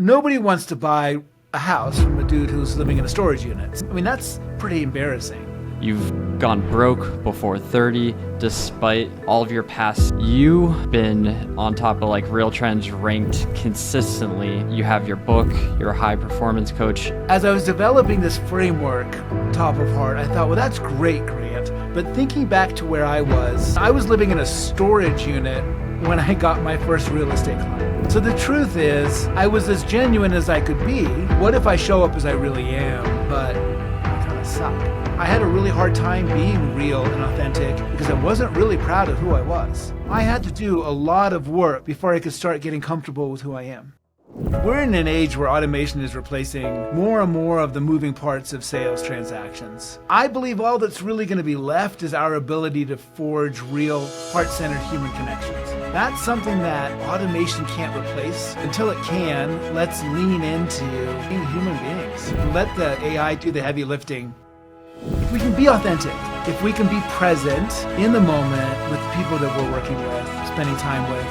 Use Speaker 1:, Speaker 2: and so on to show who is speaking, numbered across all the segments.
Speaker 1: Nobody wants to buy a house from a dude who's living in a storage unit. I mean, that's pretty embarrassing.
Speaker 2: You've gone broke before 30, despite all of your past. You've been on top of like Real Trends ranked consistently. You have your book, you're a high performance coach.
Speaker 1: As I was developing this framework, Top of Heart, I thought, well, that's great, Grant. But thinking back to where I was living in a storage unit when I got my first real estate client. So the truth is, I was as genuine as I could be. What if I show up as I really am, but I kind of suck? I had a really hard time being real and authentic because I wasn't really proud of who I was. I had to do a lot of work before I could start getting comfortable with who I am. We're in an age where automation is replacing more and more of the moving parts of sales transactions. I believe all that's really going to be left is our ability to forge real, heart-centered human connections. That's something that automation can't replace. Until it can, let's lean into being human beings. Let the AI do the heavy lifting. If we can be authentic, if we can be present in the moment with the people that we're working with, spending time with,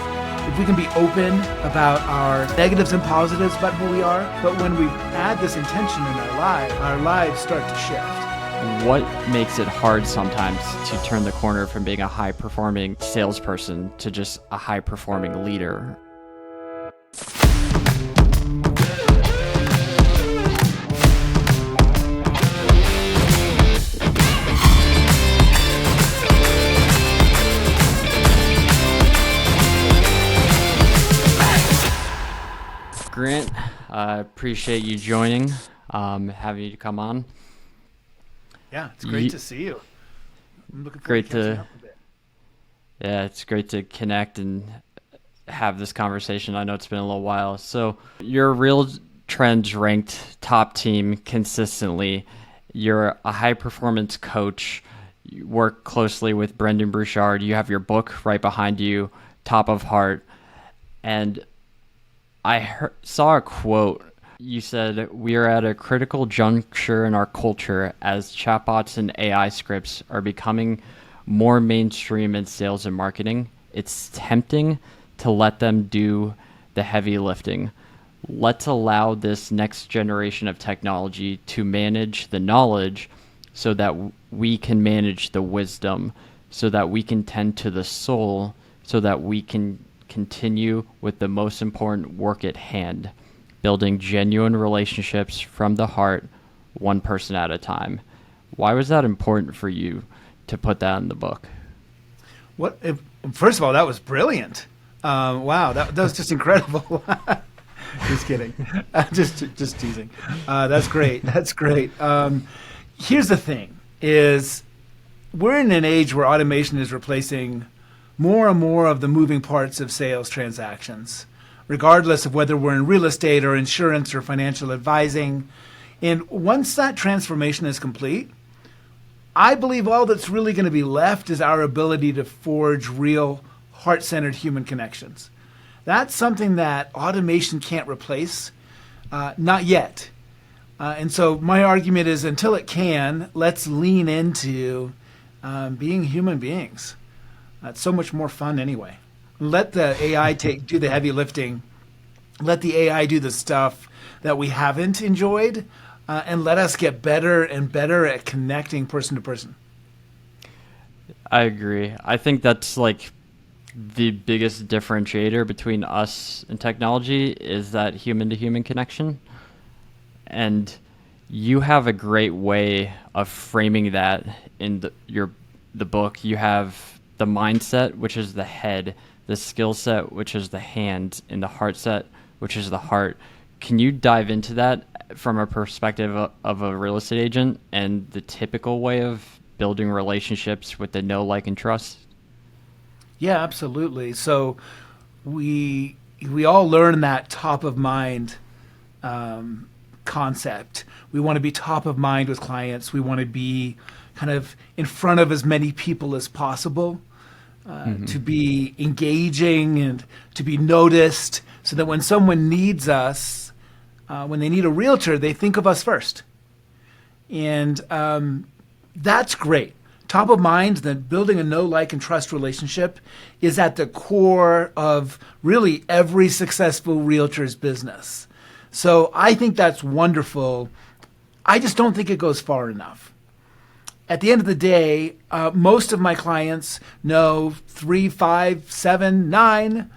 Speaker 1: if we can be open about our negatives and positives about who we are, but when we add this intention in our lives start to shift.
Speaker 2: What makes it hard sometimes to turn the corner from being a high-performing salesperson to just a high-performing leader? Grant, I appreciate you joining, having you come on.
Speaker 1: Yeah, it's great to see you. I'm looking forward to catching up a bit.
Speaker 2: Yeah, it's great to connect and have this conversation. I know it's been a little while. So you're Real Trends ranked top team consistently. You're a high performance coach. You work closely with Brendan Burchard. You have your book right behind you, Top of Heart. And I saw a quote. You said, "We are at a critical juncture in our culture as chatbots and AI scripts are becoming more mainstream in sales and marketing. It's tempting to let them do the heavy lifting. Let's allow this next generation of technology to manage the knowledge so that we can manage the wisdom, so that we can tend to the soul, so that we can continue with the most important work at hand, building genuine relationships from the heart, one person at a time." Why was that important for you to put that in the book?
Speaker 1: First of all, that was brilliant. Wow, that was just incredible. Just kidding. Just teasing. That's great. That's great. Here's the thing: is we're in an age where automation is replacing more and more of the moving parts of sales transactions, regardless of whether we're in real estate or insurance or financial advising. And once that transformation is complete, I believe all that's really going to be left is our ability to forge real, heart-centered human connections. That's something that automation can't replace, not yet. And so my argument is, until it can, let's lean into being human beings. It's so much more fun anyway. Let the AI do the heavy lifting. Let the AI do the stuff that we haven't enjoyed, and let us get better and better at connecting person to person.
Speaker 2: I agree. I think that's like the biggest differentiator between us and technology is that human to human connection. And you have a great way of framing that in the book. You have the mindset, which is the head, the skill set, which is the hand, and the heart set, which is the heart. Can you dive into that from a perspective of a real estate agent and the typical way of building relationships with the know, like, and trust?
Speaker 1: Yeah, absolutely. So we all learn that top of mind concept. We want to be top of mind with clients. We want to be kind of in front of as many people as possible, to be engaging and to be noticed, so that when someone needs us, when they need a realtor, they think of us first. And that's great. Top of mind, that building a know, like, and trust relationship is at the core of really every successful realtor's business. So I think that's wonderful. I just don't think it goes far enough. At the end of the day, most of my clients know 3, 5, 7, 9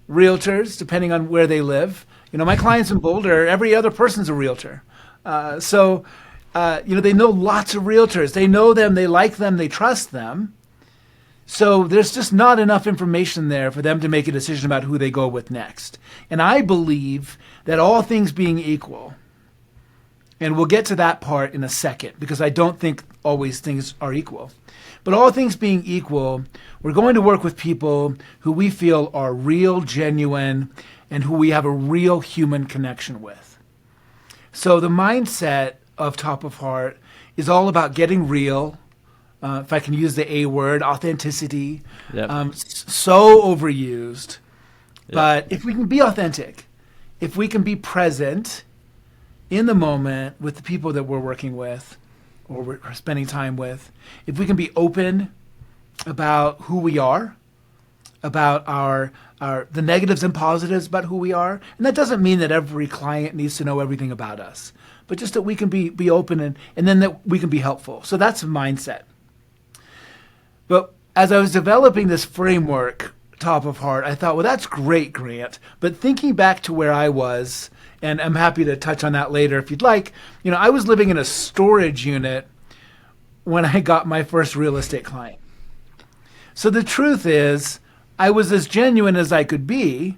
Speaker 1: realtors, depending on where they live. My clients in Boulder, every other person's a realtor. They know lots of realtors. They know them, they like them, they trust them. So there's just not enough information there for them to make a decision about who they go with next. And I believe that all things being equal, and we'll get to that part in a second, because I don't think always things are equal. But all things being equal, we're going to work with people who we feel are real, genuine, and who we have a real human connection with. So the mindset of Top of Heart is all about getting real. If I can use the A word, authenticity. Yep. So overused. Yep. But if we can be authentic, if we can be present in the moment with the people that we're working with or we're spending time with, if we can be open about who we are, about the negatives and positives about who we are. And that doesn't mean that every client needs to know everything about us, but just that we can be open and then that we can be helpful. So that's a mindset. But as I was developing this framework, Top of Heart, I thought, well, that's great, Grant. But thinking back to where I was, and I'm happy to touch on that later if you'd like, I was living in a storage unit when I got my first real estate client. So the truth is, I was as genuine as I could be,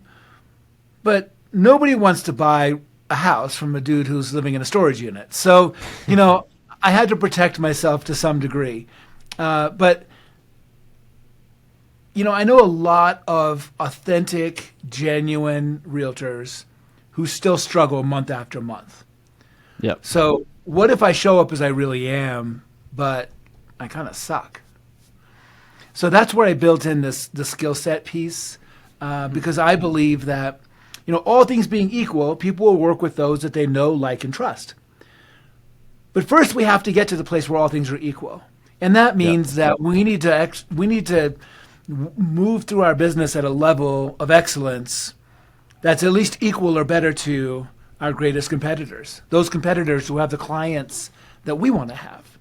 Speaker 1: but nobody wants to buy a house from a dude who's living in a storage unit. So, I had to protect myself to some degree. But I know a lot of authentic, genuine realtors who still struggle month after month.
Speaker 2: Yep.
Speaker 1: So what if I show up as I really am, but I kind of suck? So that's where I built in the skill set piece, because I believe that, all things being equal, people will work with those that they know, like, and trust. But first we have to get to the place where all things are equal. And that means that we need to move through our business at a level of excellence that's at least equal or better to our greatest competitors, those competitors who have the clients that we want to have.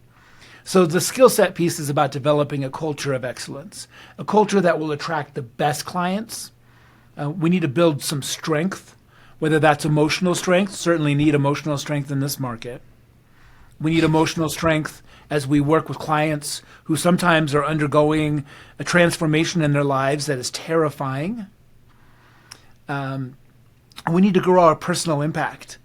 Speaker 1: So the skill set piece is about developing a culture of excellence, a culture that will attract the best clients. We need to build some strength, whether that's emotional strength, certainly need emotional strength in this market. We need emotional strength as we work with clients who sometimes are undergoing a transformation in their lives that is terrifying. We need to grow our personal impact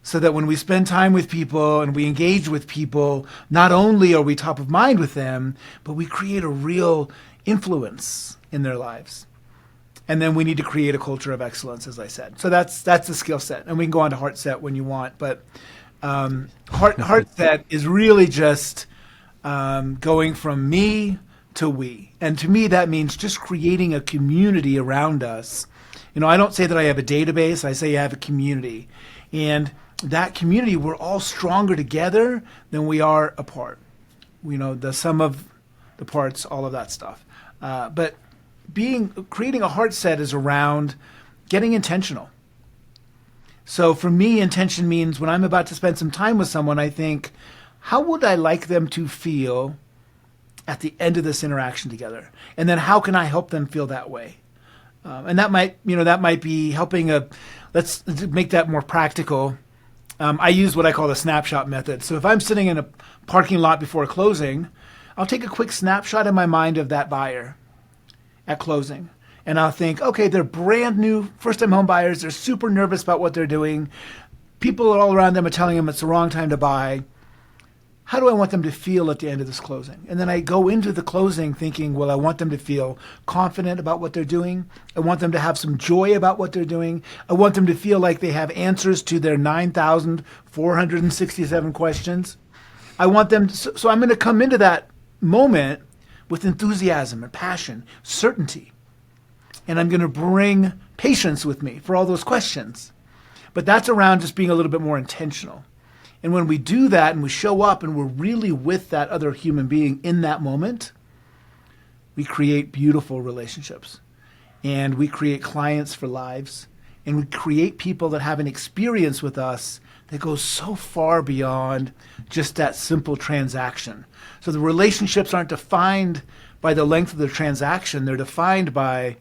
Speaker 1: so that when we spend time with people and we engage with people, not only are we top of mind with them, but we create a real influence in their lives. And then we need to create a culture of excellence, as I said. So that's the skill set. And we can go on to heart set when you want, but heart set is really just going from me to we. And to me, that means just creating a community around us. I don't say that I have a database. I say I have a community. And that community, we're all stronger together than we are apart. The sum of the parts, all of that stuff. But creating a heart set is around getting intentional. So for me, intention means when I'm about to spend some time with someone, I think, how would I like them to feel at the end of this interaction together? And then how can I help them feel that way? And that might be helping let's make that more practical. I use what I call the snapshot method. So if I'm sitting in a parking lot before closing, I'll take a quick snapshot in my mind of that buyer at closing. And I'll think, okay, they're brand new first-time home buyers. They're super nervous about what they're doing. People all around them are telling them it's the wrong time to buy. How do I want them to feel at the end of this closing? And then I go into the closing thinking, well, I want them to feel confident about what they're doing. I want them to have some joy about what they're doing. I want them to feel like they have answers to their 9,467 questions. I want them so I'm going to come into that moment with enthusiasm and passion, certainty. And I'm going to bring patience with me for all those questions. But that's around just being a little bit more intentional. And when we do that and we show up and we're really with that other human being in that moment, we create beautiful relationships. And we create clients for lives. and we create people that have an experience with us that goes so far beyond just that simple transaction. So the relationships aren't defined by the length of the transaction. They're defined by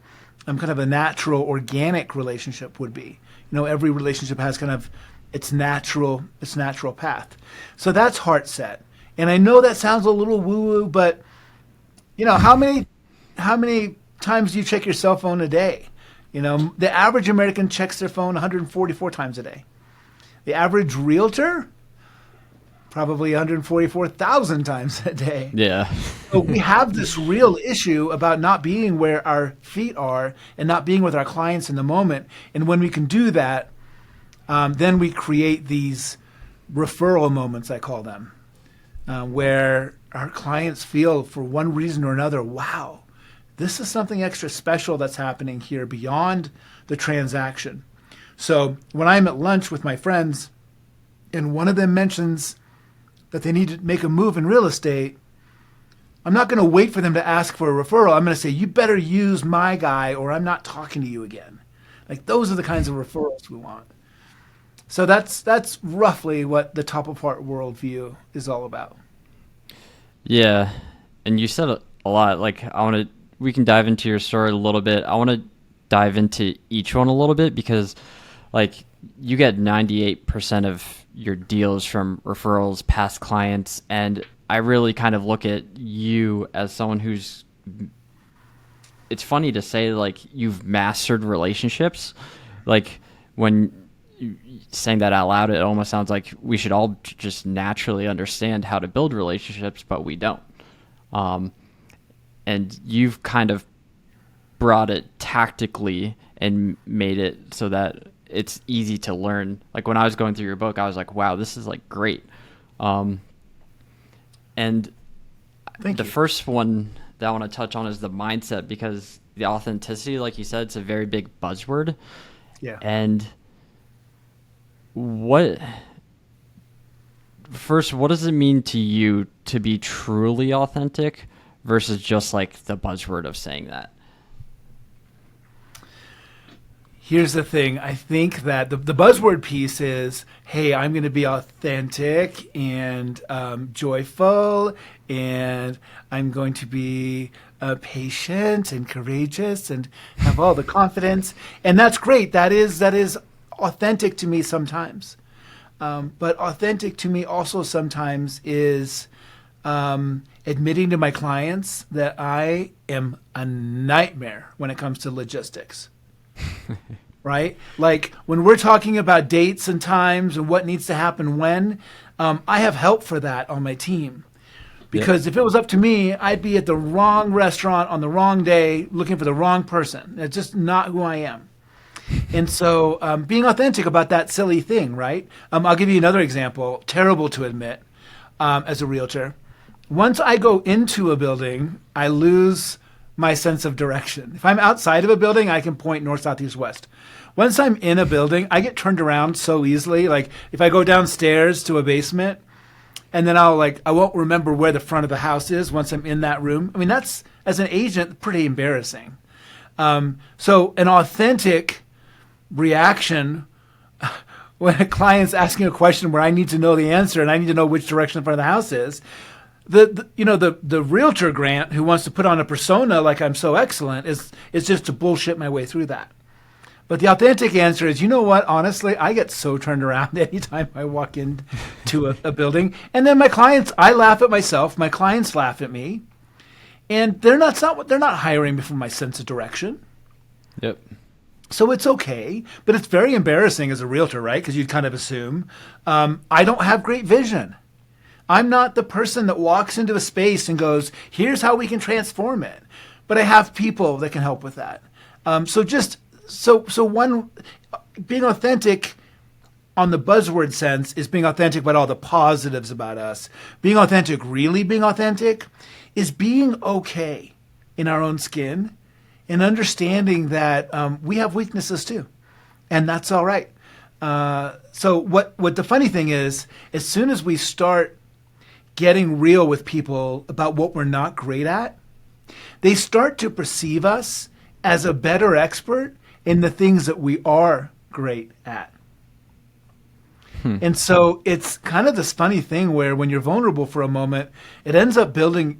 Speaker 1: kind of a natural, organic relationship would be. Every relationship has kind of its natural path. So that's heart set. And I know that sounds a little woo-woo, but how many times do you check your cell phone a day? The average American checks their phone 144 times a day. The average realtor, probably 144,000 times a day.
Speaker 2: Yeah.
Speaker 1: So we have this real issue about not being where our feet are and not being with our clients in the moment. And when we can do that, then we create these referral moments, I call them, where our clients feel for one reason or another, wow, this is something extra special that's happening here beyond the transaction. So when I'm at lunch with my friends and one of them mentions that they need to make a move in real estate, I'm not going to wait for them to ask for a referral. I'm going to say, you better use my guy or I'm not talking to you again. Like those are the kinds of referrals we want. So that's roughly what the top of heart worldview is all about.
Speaker 2: Yeah. And you said a lot. Like we can dive into your story a little bit. I want to dive into each one a little bit because like you get 98% of your deals from referrals, past clients, and I really kind of look at you as someone who's, it's funny to say like you've mastered relationships. Like when you saying that out loud, it almost sounds like we should all just naturally understand how to build relationships, but we don't. And you've kind of brought it tactically and made it so that it's easy to learn. Like when I was going through your book, I was like, wow, this is like great. And the first one that I want to touch on is the mindset, because the authenticity, like you said, it's a very big buzzword.
Speaker 1: Yeah.
Speaker 2: And what does it mean to you to be truly authentic versus just like the buzzword of saying that?
Speaker 1: Here's the thing. I think that the buzzword piece is, hey, I'm going to be authentic and joyful, and I'm going to be patient and courageous and have all the confidence. And that's great. That is authentic to me sometimes. But authentic to me also sometimes is admitting to my clients that I am a nightmare when it comes to logistics. Right? Like when we're talking about dates and times and what needs to happen when, I have help for that on my team. Because if it was up to me, I'd be at the wrong restaurant on the wrong day looking for the wrong person. It's just not who I am. And so being authentic about that silly thing, right? I'll give you another example, terrible to admit, as a realtor. Once I go into a building, I lose my sense of direction. If I'm outside of a building, I can point north, south, east, west. Once I'm in a building, I get turned around so easily. Like if I go downstairs to a basement and then I won't remember where the front of the house is once I'm in that room. I mean, that's, as an agent, pretty embarrassing. So an authentic reaction when a client's asking a question where I need to know the answer and I need to know which direction the front of the house is, the realtor Grant who wants to put on a persona like I'm so excellent is just to bullshit my way through that. But the authentic answer is, you know what? Honestly, I get so turned around anytime I walk into a building. And then my clients, I laugh at myself. My clients laugh at me. And they're not hiring me for my sense of direction.
Speaker 2: Yep.
Speaker 1: So it's okay. But it's very embarrassing as a realtor, right? Because you'd kind of assume I don't have great vision. I'm not the person that walks into a space and goes, here's how we can transform it. But I have people that can help with that. So one, being authentic on the buzzword sense is being authentic about all the positives about us. Being authentic, really being authentic, is being okay in our own skin and understanding that we have weaknesses too. And that's all right. So what the funny thing is, as soon as we start getting real with people about what we're not great at, they start to perceive us as a better expert in the things that we are great at. And so it's kind of this funny thing where when you're vulnerable for a moment, it ends up building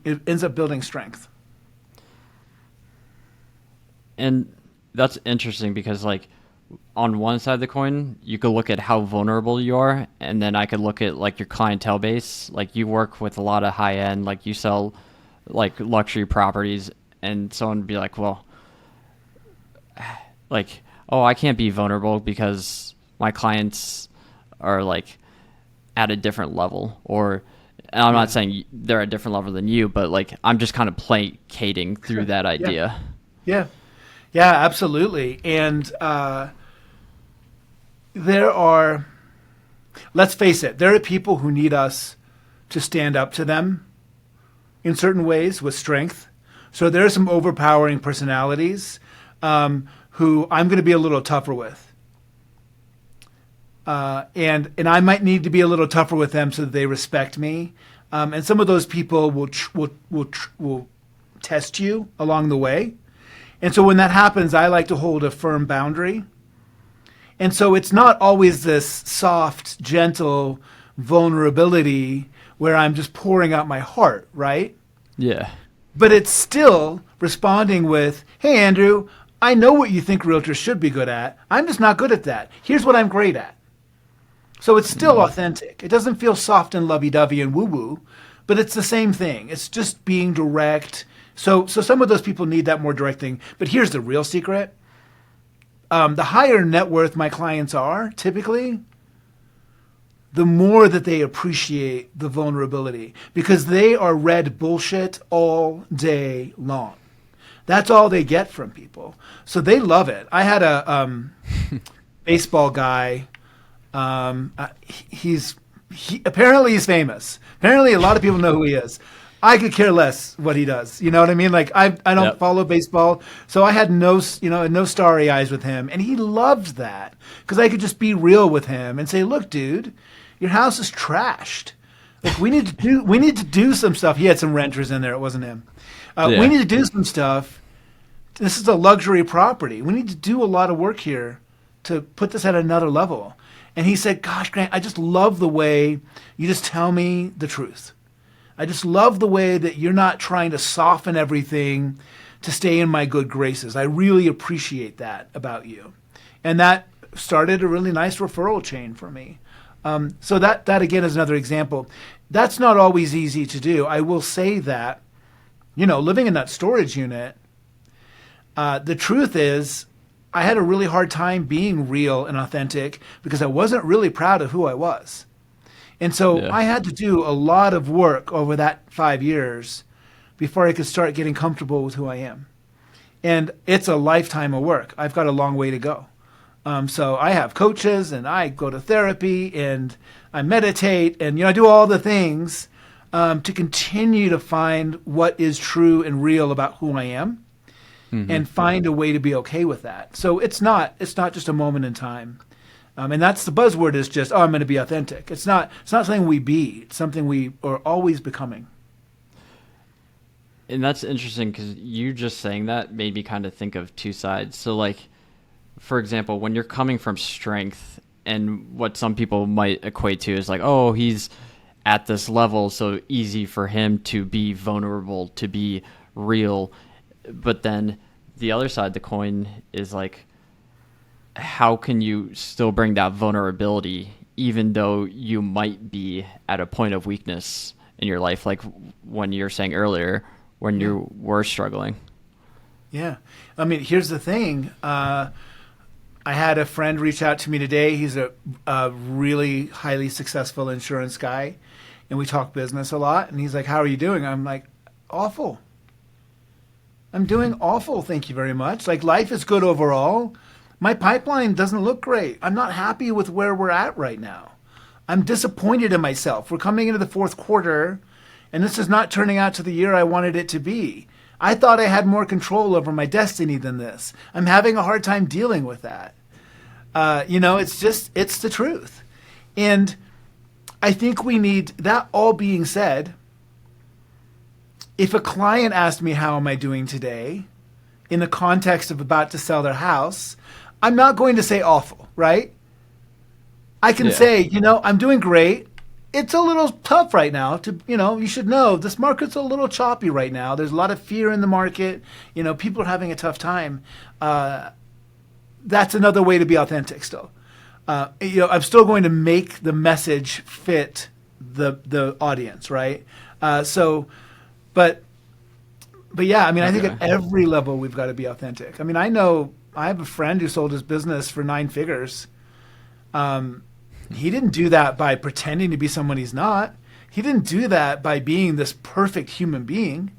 Speaker 1: strength.
Speaker 2: And that's interesting because, like, on one side of the coin, you could look at how vulnerable you are, and then I could look at, like, your clientele base. Like, you work with a lot of high end, like, you sell, like, luxury properties, and someone would be like, well, like, oh, I can't be vulnerable because my clients are, like, at a different level, or, and I'm not saying they're at a different level than you, but, like, I'm just kind of placating through that idea.
Speaker 1: Yeah, absolutely. And let's face it, there are people who need us to stand up to them in certain ways with strength. So there are some overpowering personalities who I'm going to be a little tougher with. And I might need to be a little tougher with them so that they respect me. And some of those people will test you along the way. And so when that happens, I like to hold a firm boundary. And so it's not always this soft, gentle vulnerability where I'm just pouring out my heart, right?
Speaker 2: Yeah.
Speaker 1: But it's still responding with, hey, Andrew, I know what you think realtors should be good at. I'm just not good at that. Here's what I'm great at. So it's still authentic. It doesn't feel soft and lovey-dovey and woo-woo, but it's the same thing. It's just being direct. So some of those people need that more direct thing. But here's the real secret. The higher net worth my clients are, typically, the more that they appreciate the vulnerability because they are read bullshit all day long. That's all they get from people. So they love it. I had a baseball guy. Apparently he's famous. Apparently a lot of people know who he is. I could care less what he does. You know what I mean? Like I don't follow baseball, so I had no starry eyes with him, and he loved that because I could just be real with him and say, "Look, dude, your house is trashed. Like we need to do some stuff." He had some renters in there. It wasn't him. We need to do some stuff. This is a luxury property. We need to do a lot of work here to put this at another level. And he said, gosh, Grant, I just love the way you just tell me the truth. I just love the way that you're not trying to soften everything to stay in my good graces. I really appreciate that about you. And that started a really nice referral chain for me. So that again is another example. That's not always easy to do. I will say that, living in that storage unit, the truth is, I had a really hard time being real and authentic because I wasn't really proud of who I was. And so I had to do a lot of work over that 5 years before I could start getting comfortable with who I am. And it's a lifetime of work. I've got a long way to go. So I have coaches and I go to therapy and I meditate and, I do all the things to continue to find what is true and real about who I am. Mm-hmm. And find a way to be okay with that. So it's not just a moment in time. And that's the buzzword is just, I'm going to be authentic. It's not something we be. It's something we are always becoming.
Speaker 2: And that's interesting because you just saying that made me kind of think of two sides. So like, for example, when you're coming from strength and what some people might equate to is like, oh, he's at this level, so easy for him to be vulnerable, to be real. But then the other side of the coin is like, how can you still bring that vulnerability even though you might be at a point of weakness in your life, like when you were saying earlier, when you were struggling? Yeah.
Speaker 1: I mean, here's the thing. I had a friend reach out to me today. He's a really highly successful insurance guy, and we talk business a lot. And he's like, how are you doing? I'm like, awful. I'm doing awful, thank you very much. Like, life is good overall. My pipeline doesn't look great. I'm not happy with where we're at right now. I'm disappointed in myself. We're coming into the fourth quarter, and this is not turning out to the year I wanted it to be. I thought I had more control over my destiny than this. I'm having a hard time dealing with that. It's the truth. And I think we need, that all being said, if a client asked me, how am I doing today, in the context of about to sell their house, I'm not going to say awful, right? I can say, I'm doing great. It's a little tough right now you should know this market's a little choppy right now. There's a lot of fear in the market. People are having a tough time. That's another way to be authentic still. I'm still going to make the message fit the audience, right? But yeah, I mean, I think at every level we've got to be authentic. I mean, I have a friend who sold his business for 9 figures. He didn't do that by pretending to be someone he's not. He didn't do that by being this perfect human being.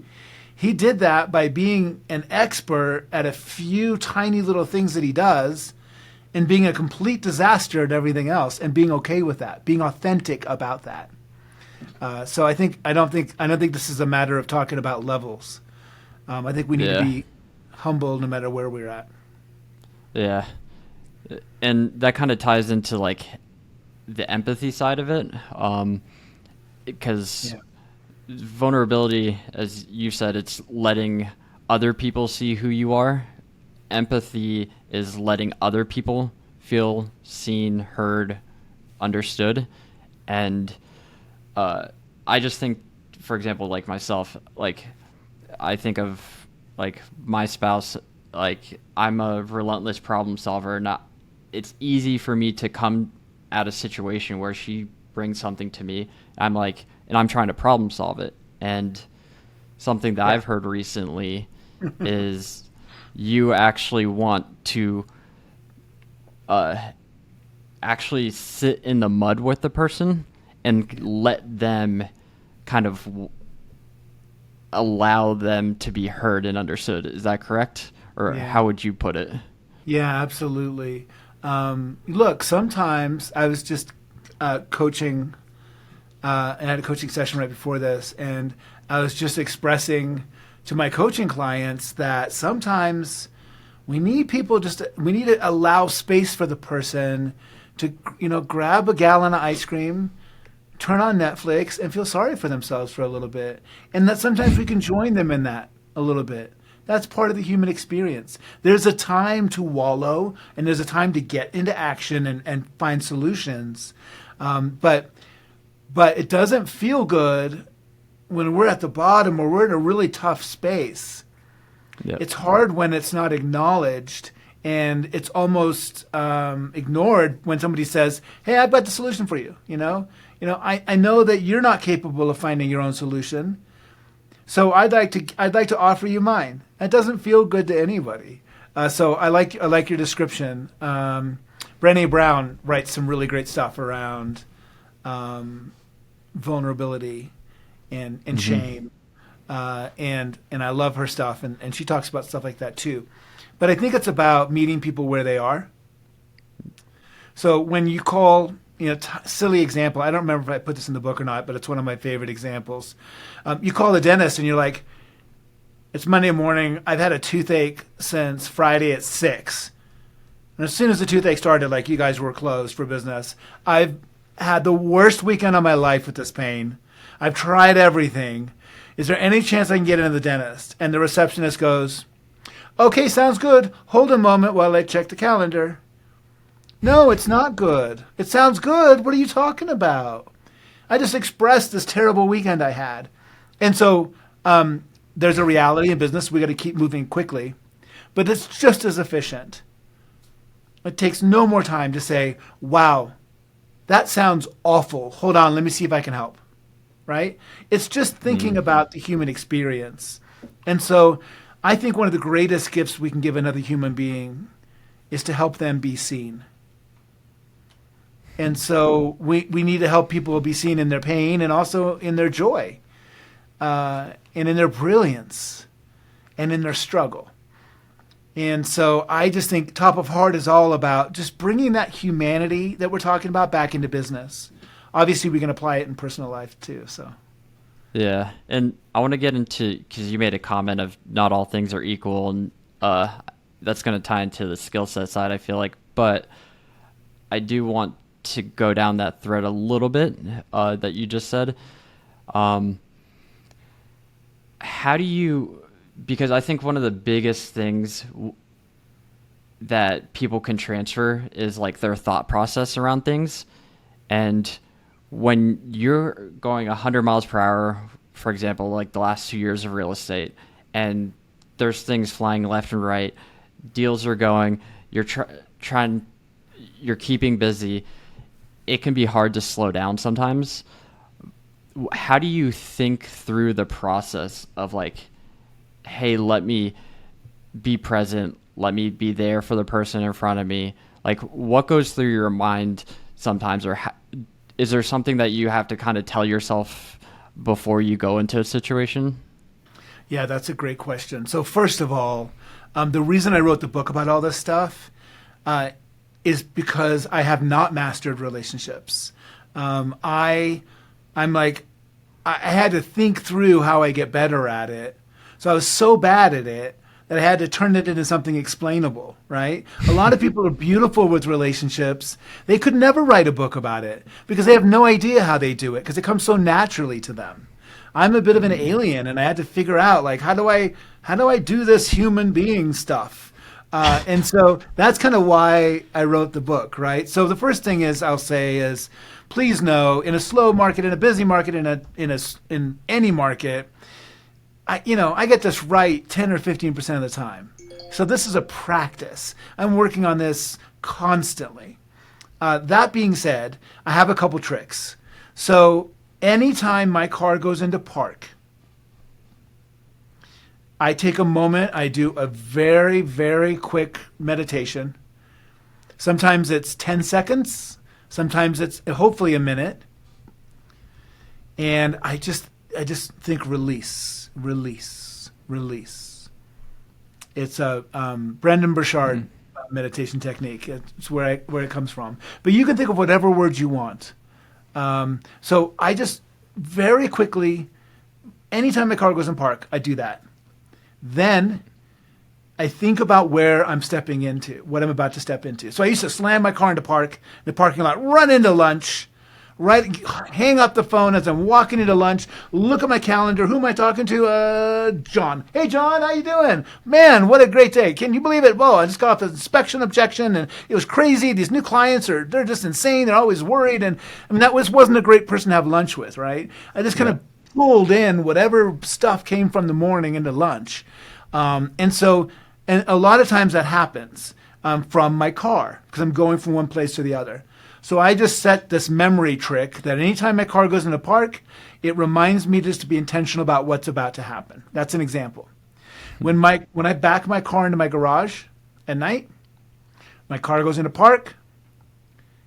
Speaker 1: He did that by being an expert at a few tiny little things that he does and being a complete disaster at everything else and being okay with that, being authentic about that. So I don't think this is a matter of talking about levels. I think we need to be humble no matter where we're at.
Speaker 2: Yeah. And that kind of ties into like the empathy side of it. Because vulnerability, as you said, it's letting other people see who you are. Empathy is letting other people feel seen, heard, understood. And I just think, for example, like myself, like I think of like my spouse, like I'm a relentless problem solver. It's easy for me to come at a situation where she brings something to me. I'm like, and I'm trying to problem solve it. And something that I've heard recently is you actually want to actually sit in the mud with the person and let them kind of allow them to be heard and understood. Is that correct? Or how would you put it?
Speaker 1: Yeah, absolutely. Look, sometimes I was just coaching, I had a coaching session right before this, and I was just expressing to my coaching clients that sometimes we need to allow space for the person to, grab a gallon of ice cream, turn on Netflix, and feel sorry for themselves for a little bit. And that sometimes we can join them in that a little bit. That's part of the human experience. There's a time to wallow, and there's a time to get into action and find solutions. But it doesn't feel good when we're at the bottom or we're in a really tough space. Yep. It's hard when it's not acknowledged, and it's almost ignored when somebody says, "Hey, I've got the solution for you." I know that you're not capable of finding your own solution. So I'd like to offer you mine. That doesn't feel good to anybody. So I like your description. Brené Brown writes some really great stuff around vulnerability and shame, and I love her stuff, and she talks about stuff like that too. But I think it's about meeting people where they are. So when you call, silly example, I don't remember if I put this in the book or not, but it's one of my favorite examples. You call the dentist and you're like, it's Monday morning. I've had a toothache since Friday at 6. And as soon as the toothache started, like you guys were closed for business, I've had the worst weekend of my life with this pain. I've tried everything. Is there any chance I can get into the dentist? And the receptionist goes, okay, sounds good. Hold a moment while I check the calendar. No, it's not good. It sounds good. What are you talking about? I just expressed this terrible weekend I had. And so there's a reality in business. We got to keep moving quickly. But it's just as efficient. It takes no more time to say, wow, that sounds awful. Hold on, let me see if I can help. Right? It's just thinking about the human experience. And so I think one of the greatest gifts we can give another human being is to help them be seen. And so we need to help people be seen in their pain and also in their joy, and in their brilliance and in their struggle. And so I just think Top of Heart is all about just bringing that humanity that we're talking about back into business. Obviously, we can apply it in personal life too. So.
Speaker 2: Yeah, and I want to get into, because you made a comment of not all things are equal, and that's going to tie into the skill set side, I feel like. But I do want to go down that thread a little bit that you just said. How do you, because I think one of the biggest things that people can transfer is like their thought process around things. And when you're going 100 miles per hour, for example, like the last 2 years of real estate, and there's things flying left and right, deals are going, you're you're keeping busy, it can be hard to slow down sometimes. How do you think through the process of like, hey, let me be present, let me be there for the person in front of me? Like, what goes through your mind sometimes, or is there something that you have to kind of tell yourself before you go into a situation?
Speaker 1: Yeah, that's a great question. So first of all, the reason I wrote the book about all this stuff is because I have not mastered relationships. I had to think through how I get better at it. So I was so bad at it that I had to turn it into something explainable, right? A lot of people are beautiful with relationships. They could never write a book about it because they have no idea how they do it because it comes so naturally to them. I'm a bit of an alien, and I had to figure out, like, how do I do this human being stuff? And so that's kind of why I wrote the book, right? So the first thing I'll say is, please know, in a slow market, in a busy market, in any market, I get this right 10 or 15% of the time. So this is a practice. I'm working on this constantly. That being said, I have a couple tricks. So anytime my car goes into park, I take a moment, I do a very, very quick meditation. Sometimes it's 10 seconds, sometimes it's hopefully a minute. And I just think release. It's a Brendan Burchard meditation technique. It's where it comes from. But you can think of whatever words you want. So I just very quickly, anytime my car goes in park, I do that. Then I think about where I'm stepping into, what I'm about to step into. So I used to slam my car into the parking lot, run into lunch, right, hang up the phone as I'm walking into lunch, look at my calendar. Who am I talking to? John. Hey, John, how you doing? Man, what a great day. Can you believe it? Whoa, I just got off the inspection objection, and it was crazy. These new clients they're just insane. They're always worried. And I mean, wasn't a great person to have lunch with, right? I just kind of pulled in whatever stuff came from the morning into lunch. And a lot of times that happens from my car because I'm going from one place to the other. So I just set this memory trick that anytime my car goes into park, it reminds me just to be intentional about what's about to happen. That's an example. When I back my car into my garage at night, my car goes into park,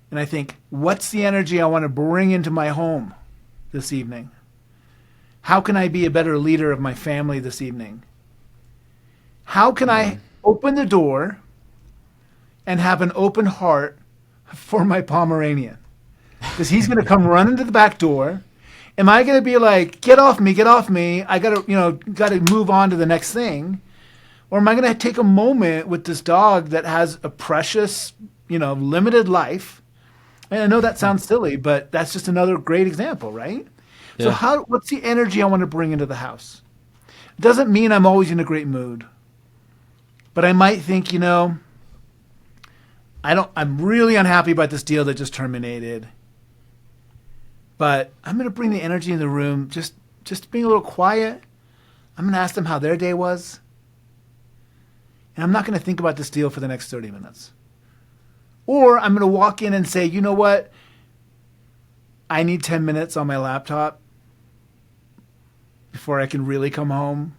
Speaker 1: and I think, what's the energy I want to bring into my home this evening? How can I be a better leader of my family this evening? How can I open the door and have an open heart for my Pomeranian? Because he's going to come running to the back door. Am I going to be like, get off me, I got to move on to the next thing? Or am I going to take a moment with this dog that has a precious, limited life? And I know that sounds silly, but that's just another great example, right? Yeah. So what's the energy I want to bring into the house? It doesn't mean I'm always in a great mood. But I might think, I'm really unhappy about this deal that just terminated. But I'm going to bring the energy in the room, just being a little quiet. I'm going to ask them how their day was. And I'm not going to think about this deal for the next 30 minutes. Or I'm going to walk in and say, you know what? I need 10 minutes on my laptop before I can really come home.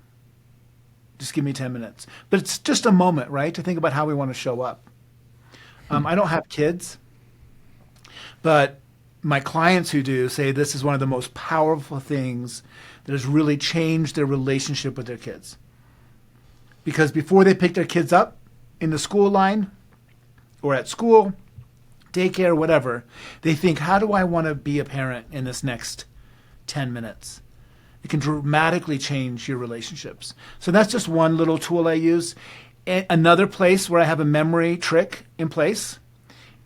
Speaker 1: Just give me 10 minutes. But it's just a moment, right, to think about how we want to show up. I don't have kids, but my clients who do say this is one of the most powerful things that has really changed their relationship with their kids. Because before they pick their kids up in the school line or at school, daycare, whatever, they think, how do I want to be a parent in this next 10 minutes? It can dramatically change your relationships. So that's just one little tool I use. Another place where I have a memory trick in place,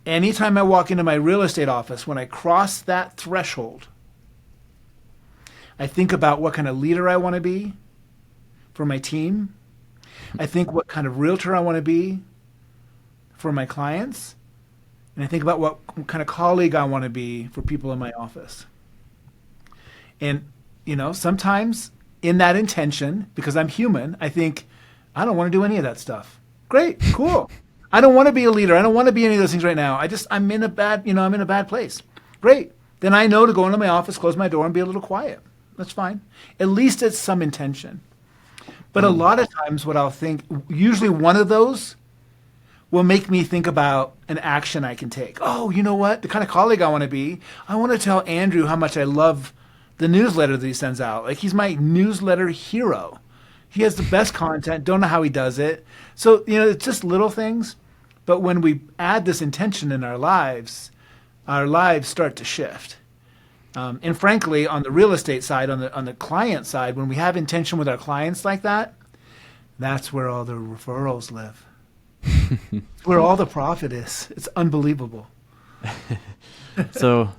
Speaker 1: anytime I walk into my real estate office, when I cross that threshold, I think about what kind of leader I want to be for my team. I think what kind of realtor I want to be for my clients, and I think about what kind of colleague I want to be for people in my office. And, sometimes in that intention, because I'm human, I think, I don't want to do any of that stuff. Great, cool. I don't want to be a leader. I don't want to be any of those things right now. I'm in a bad place. Great. Then I know to go into my office, close my door, and be a little quiet. That's fine. At least it's some intention. But a lot of times what I'll think, usually one of those will make me think about an action I can take. Oh, you know what? The kind of colleague I want to be, I want to tell Andrew how much I love the newsletter that he sends out. Like, he's my newsletter hero. He has the best content. Don't know how he does it. So, it's just little things. But when we add this intention in our lives start to shift. And frankly, on the real estate side, on the client side, when we have intention with our clients like that, that's where all the referrals live. It's where all the profit is. It's unbelievable.
Speaker 2: So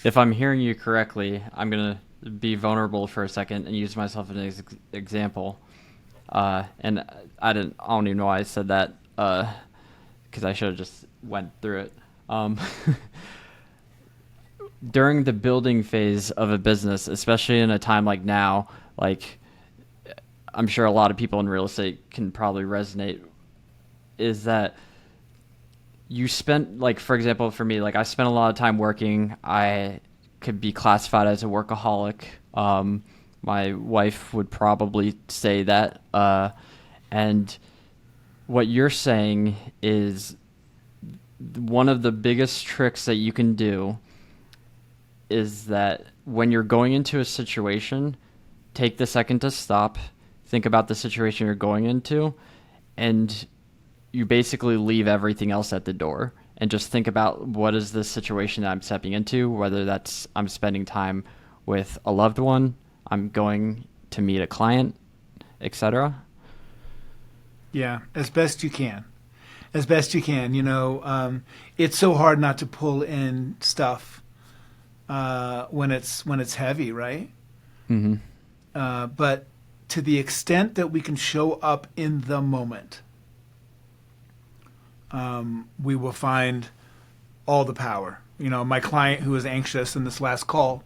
Speaker 2: if I'm hearing you correctly, I'm going to be vulnerable for a second and use myself as an example. And I don't even know why I said that, because I should have just went through it. During the building phase of a business, especially in a time like now, like I'm sure a lot of people in real estate can probably resonate, is that you spent, like, for example, for me, like I spent a lot of time working. I could be classified as a workaholic. My wife would probably say that. And what you're saying is one of the biggest tricks that you can do is that when you're going into a situation, take the second to stop, think about the situation you're going into, and you basically leave everything else at the door and just think about what is the situation that I'm stepping into, whether that's I'm spending time with a loved one, I'm going to meet a client, etc.
Speaker 1: Yeah, as best you can. As best you can. It's so hard not to pull in stuff when it's heavy, right?
Speaker 2: Mm-hmm.
Speaker 1: But to the extent that we can show up in the moment, we will find all the power. My client who was anxious in this last call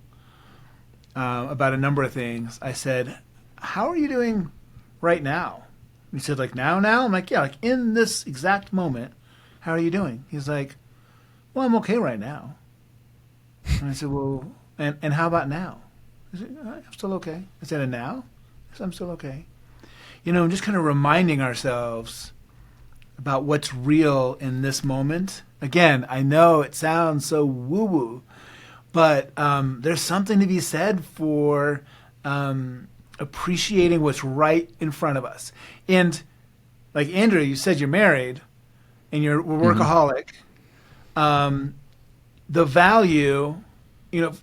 Speaker 1: about a number of things, I said, how are you doing right now? He said, like, now? I'm like, yeah, like in this exact moment, how are you doing? He's like, well, I'm okay right now. And I said, well, and how about now? I said, I'm still okay. I said, and now? I said, I'm still okay. Just kind of reminding ourselves about what's real in this moment. Again, I know it sounds so woo-woo, but there's something to be said for appreciating what's right in front of us. And like Andrew, you said you're married and you're a workaholic. The value,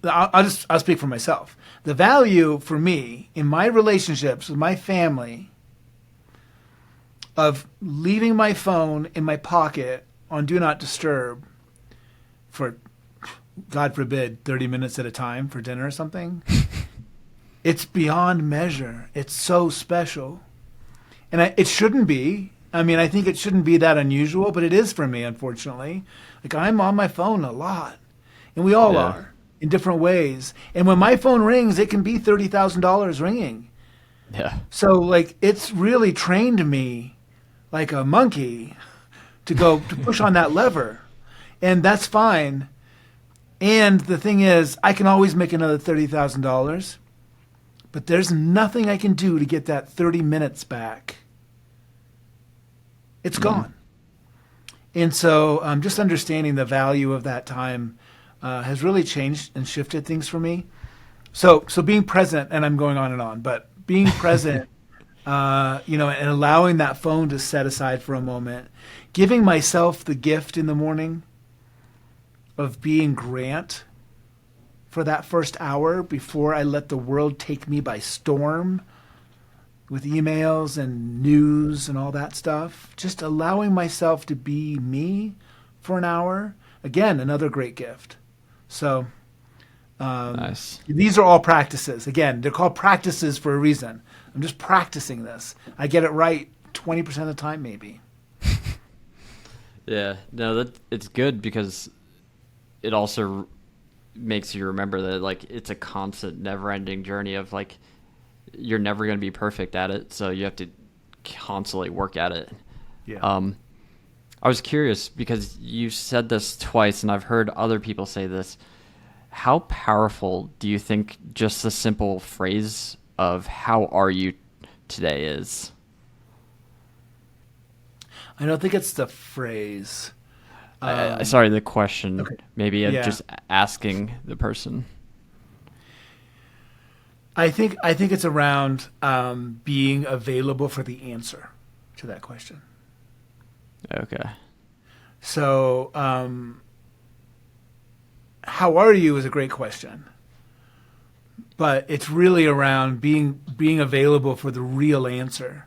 Speaker 1: I'll speak for myself. The value for me in my relationships with my family of leaving my phone in my pocket on Do Not Disturb for, God forbid, 30 minutes at a time for dinner or something, it's beyond measure. It's so special. And it shouldn't be. I think it shouldn't be that unusual, but it is for me, unfortunately. Like, I'm on my phone a lot. And we all are in different ways. And when my phone rings, it can be $30,000 ringing.
Speaker 2: Yeah.
Speaker 1: So, like, it's really trained me like a monkey to push on that lever. And that's fine. And the thing is, I can always make another $30,000. But there's nothing I can do to get that 30 minutes back. It's gone. And so just understanding the value of that time has really changed and shifted things for me. So being present, and I'm going on and on, but being present, and allowing that phone to set aside for a moment, giving myself the gift in the morning of being Grant for that first hour before I let the world take me by storm with emails and news and all that stuff. Just allowing myself to be me for an hour. Again, another great gift. So
Speaker 2: nice.
Speaker 1: These are all practices. Again, they're called practices for a reason. I'm just practicing this. I get it right 20% of the time maybe.
Speaker 2: Yeah, no, that it's good because it also makes you remember that like it's a constant, never-ending journey of like you're never going to be perfect at it, so you have to constantly work at it.
Speaker 1: Yeah.
Speaker 2: I was curious because you said this twice, and I've heard other people say this. How powerful do you think just the simple phrase of "How are you today" is?
Speaker 1: I don't think it's the phrase.
Speaker 2: Sorry, the question.
Speaker 1: Okay.
Speaker 2: Maybe
Speaker 1: Yeah.
Speaker 2: just asking the person.
Speaker 1: I think it's around being available for the answer to that question.
Speaker 2: Okay.
Speaker 1: So, how are you is a great question, but it's really around being available for the real answer.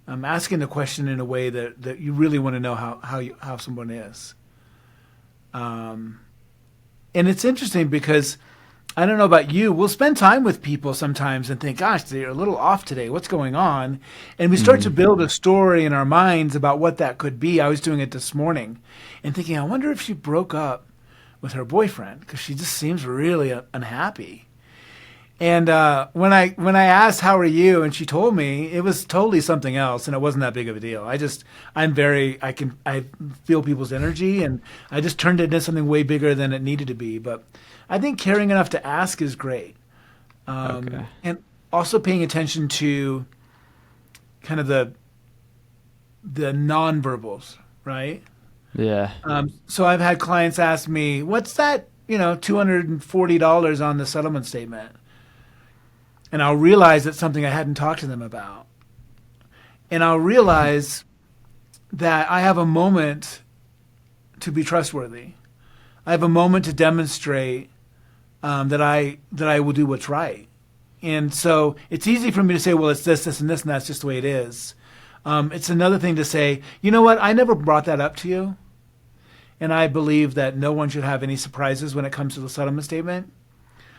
Speaker 1: Asking the question in a way that you really want to know how someone is. And it's interesting because I don't know about you. We'll spend time with people sometimes and think, gosh, they're a little off today. What's going on? And we start to build a story in our minds about what that could be. I was doing it this morning and thinking, I wonder if she broke up with her boyfriend because she just seems really unhappy. And when I asked, how are you? And she told me, it was totally something else. And it wasn't that big of a deal. I feel people's energy, and I just turned it into something way bigger than it needed to be. But I think caring enough to ask is great.
Speaker 2: Okay.
Speaker 1: And also paying attention to kind of the nonverbals, right?
Speaker 2: Yeah.
Speaker 1: So I've had clients ask me, what's that, $240 on the settlement statement? And I'll realize it's something I hadn't talked to them about. And I'll realize that I have a moment to be trustworthy. I have a moment to demonstrate that I will do what's right. And so it's easy for me to say, well, it's this, and this, and that's just the way it is. It's another thing to say, you know what, I never brought that up to you. And I believe that no one should have any surprises when it comes to the settlement statement.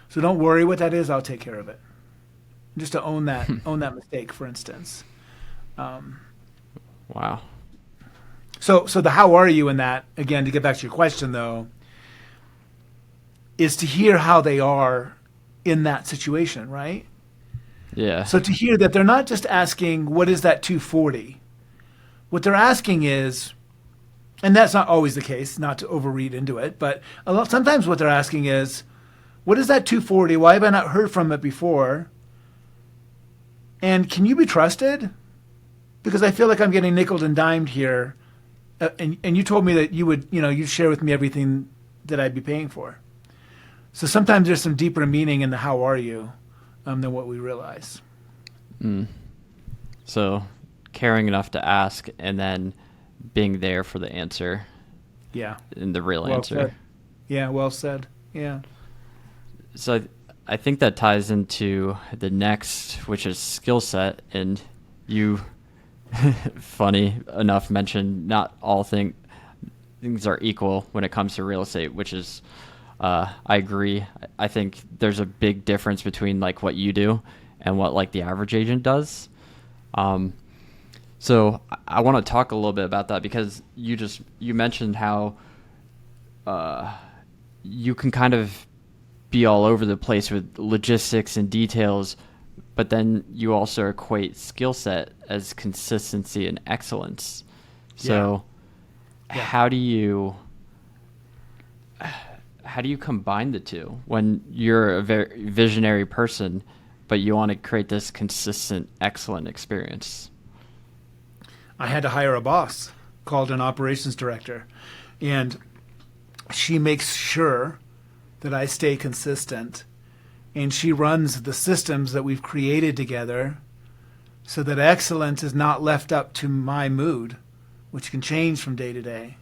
Speaker 1: So don't worry what that is, I'll take care of it. Just to own that mistake, for instance.
Speaker 2: Wow.
Speaker 1: So the how are you in that, again, to get back to your question, though, is to hear how they are in that situation, right?
Speaker 2: Yeah.
Speaker 1: So to hear that they're not just asking, what is that 240? What they're asking is, and that's not always the case, not to overread into it, but sometimes what they're asking is, what is that 240? Why have I not heard from it before? And can you be trusted? Because I feel like I'm getting nickeled and dimed here. And you told me that you would, you'd share with me everything that I'd be paying for. So sometimes there's some deeper meaning in the how are you than what we realize.
Speaker 2: So caring enough to ask and then being there for the answer.
Speaker 1: Yeah.
Speaker 2: And the real
Speaker 1: Well
Speaker 2: answer.
Speaker 1: said. Yeah, well said. Yeah.
Speaker 2: So I think that ties into the next, which is skill set. And you, funny enough, mentioned not all things are equal when it comes to real estate, which is, I agree. I think there's a big difference between like what you do and what like the average agent does. So I want to talk a little bit about that because you mentioned how you can kind of be all over the place with logistics and details, but then you also equate skill set as consistency and excellence. So how do you combine the two when you're a very visionary person, but you want to create this consistent, excellent experience?
Speaker 1: I had to hire a boss called an operations director, and she makes sure that I stay consistent, and she runs the systems that we've created together so that excellence is not left up to my mood, which can change from day to day.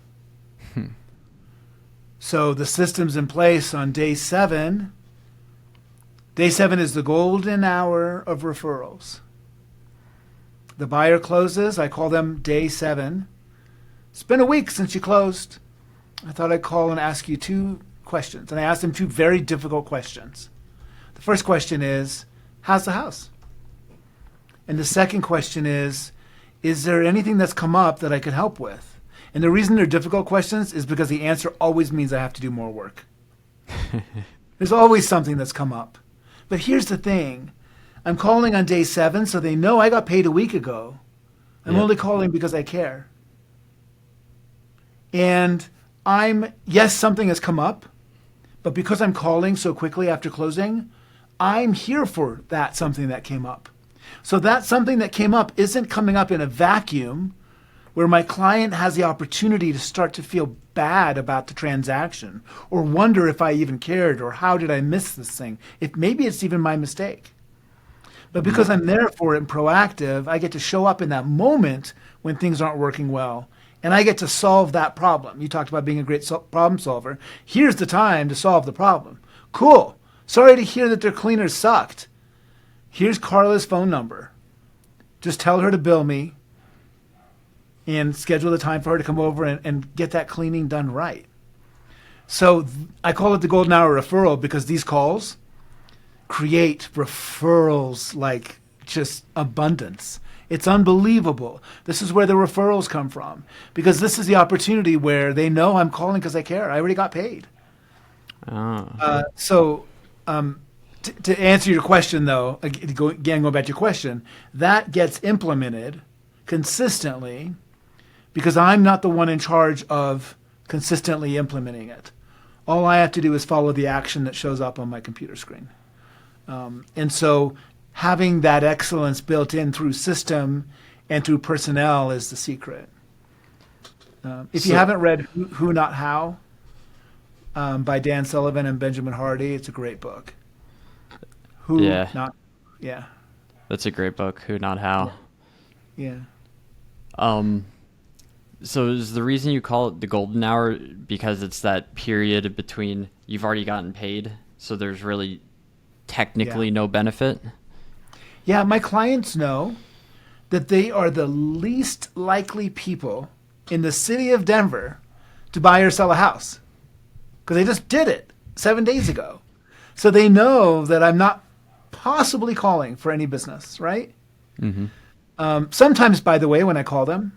Speaker 1: So the system's in place on day 7. Day 7 is the golden hour of referrals. The buyer closes. I call them day 7. It's been a week since you closed. I thought I'd call and ask you 2 questions. And I asked them 2 very difficult questions. The first question is, how's the house? And the second question is there anything that's come up that I could help with? And the reason they're difficult questions is because the answer always means I have to do more work. There's always something that's come up. But here's the thing. I'm calling on day 7, so they know I got paid a week ago. I'm only calling because I care. And yes, something has come up, but because I'm calling so quickly after closing, I'm here for that something that came up. So that something that came up isn't coming up in a vacuum where my client has the opportunity to start to feel bad about the transaction or wonder if I even cared or how did I miss this thing. If maybe it's even my mistake. But because I'm there for it and proactive, I get to show up in that moment when things aren't working well. And I get to solve that problem. You talked about being a great problem solver. Here's the time to solve the problem. Cool. Sorry to hear that their cleaner sucked. Here's Carla's phone number. Just tell her to bill me and schedule the time for her to come over and get that cleaning done right. So I call it the golden hour referral because these calls create referrals like just abundance. It's unbelievable. This is where the referrals come from because this is the opportunity where they know I'm calling because I care. I already got paid. So to answer your question, though, again, going back to your question, that gets implemented consistently because I'm not the one in charge of consistently implementing it. All I have to do is follow the action that shows up on my computer screen. And so having that excellence built in through system and through personnel is the secret. If you haven't read Who Not How by Dan Sullivan and Benjamin Hardy, it's a great book.
Speaker 2: That's a great book, Who Not How.
Speaker 1: Yeah.
Speaker 2: So is the reason you call it the golden hour because it's that period between you've already gotten paid, so there's really technically no benefit?
Speaker 1: Yeah, my clients know that they are the least likely people in the city of Denver to buy or sell a house because they just did it 7 days ago. So they know that I'm not possibly calling for any business, right? Mm-hmm. Sometimes, by the way, when I call them,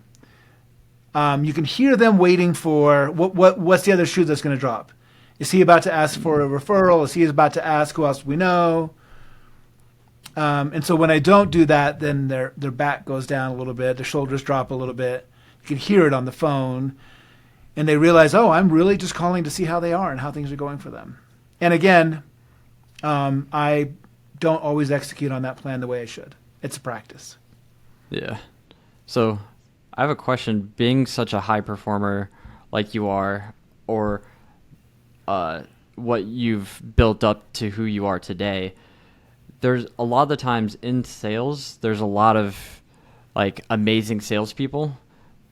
Speaker 1: you can hear them waiting for what's the other shoe that's going to drop. Is he about to ask for a referral? Is he about to ask who else we know? And so when I don't do that, then their back goes down a little bit, their shoulders drop a little bit. You can hear it on the phone, and they realize, oh, I'm really just calling to see how they are and how things are going for them. And again, I don't always execute on that plan the way I should. It's a practice.
Speaker 2: Yeah. So I have a question. Being such a high performer like you are, or what you've built up to who you are today, there's a lot of the times in sales, there's a lot of like amazing salespeople,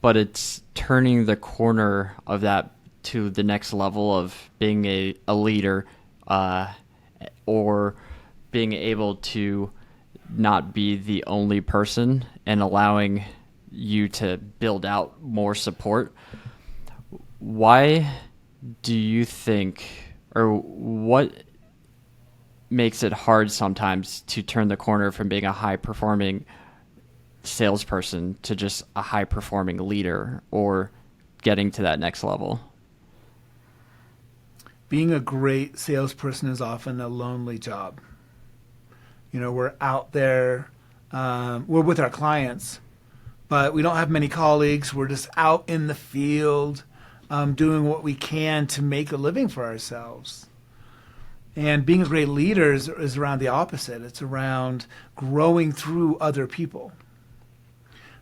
Speaker 2: but it's turning the corner of that to the next level of being a leader, or being able to not be the only person and allowing you to build out more support. Why do you think, or what makes it hard sometimes to turn the corner from being a high performing salesperson to just a high performing leader or getting to that next level?
Speaker 1: Being a great salesperson is often a lonely job. You know, we're out there, we're with our clients, but we don't have many colleagues. We're just out in the field, doing what we can to make a living for ourselves. And being a great leader is around the opposite. It's around growing through other people.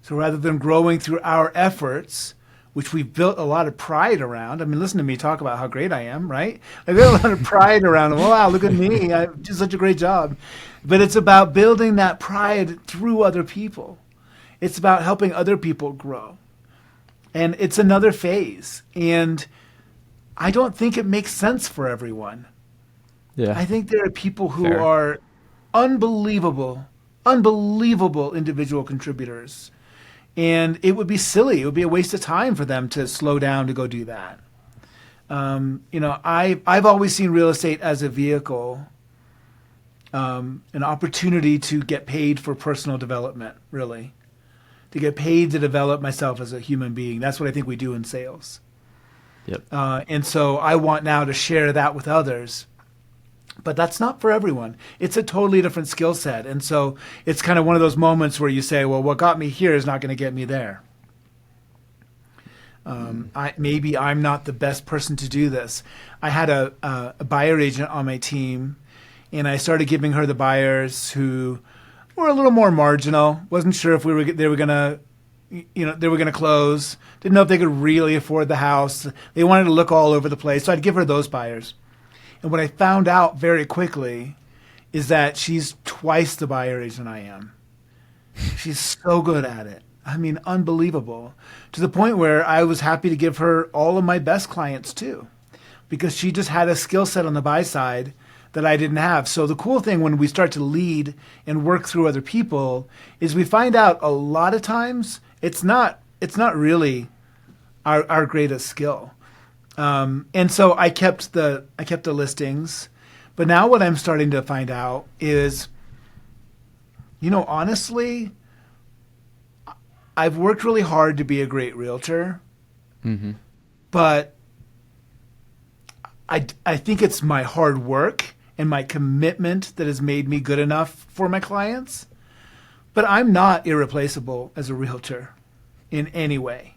Speaker 1: So rather than growing through our efforts, which we've built a lot of pride around. I mean, listen to me talk about how great I am, right? I built a lot of pride around, wow, look at me. I do such a great job. But it's about building that pride through other people. It's about helping other people grow. And it's another phase. And I don't think it makes sense for everyone.
Speaker 2: Yeah.
Speaker 1: I think there are people who are unbelievable individual contributors. And it would be silly. It would be a waste of time for them to slow down to go do that. I've always seen real estate as a vehicle, an opportunity to get paid for personal development, really. to get paid to develop myself as a human being. That's what I think we do in sales.
Speaker 2: Yep.
Speaker 1: And so I want now to share that with others. But that's not for everyone. It's a totally different skill set. And so it's kind of one of those moments where you say, well, what got me here is not going to get me there. Maybe I'm not the best person to do this. I had a buyer agent on my team, and I started giving her the buyers who were a little more marginal. Wasn't sure if they were going to close. Didn't know if they could really afford the house. They wanted to look all over the place. So I'd give her those buyers. And what I found out very quickly is that she's twice the buyer agent I am. She's so good at it. I mean, unbelievable. To the point where I was happy to give her all of my best clients too, because she just had a skill set on the buy side that I didn't have. So the cool thing when we start to lead and work through other people is we find out a lot of times it's not really our greatest skill. And so I kept the listings, but now what I'm starting to find out is, honestly, I've worked really hard to be a great realtor, but I think it's my hard work and my commitment that has made me good enough for my clients. But I'm not irreplaceable as a realtor in any way.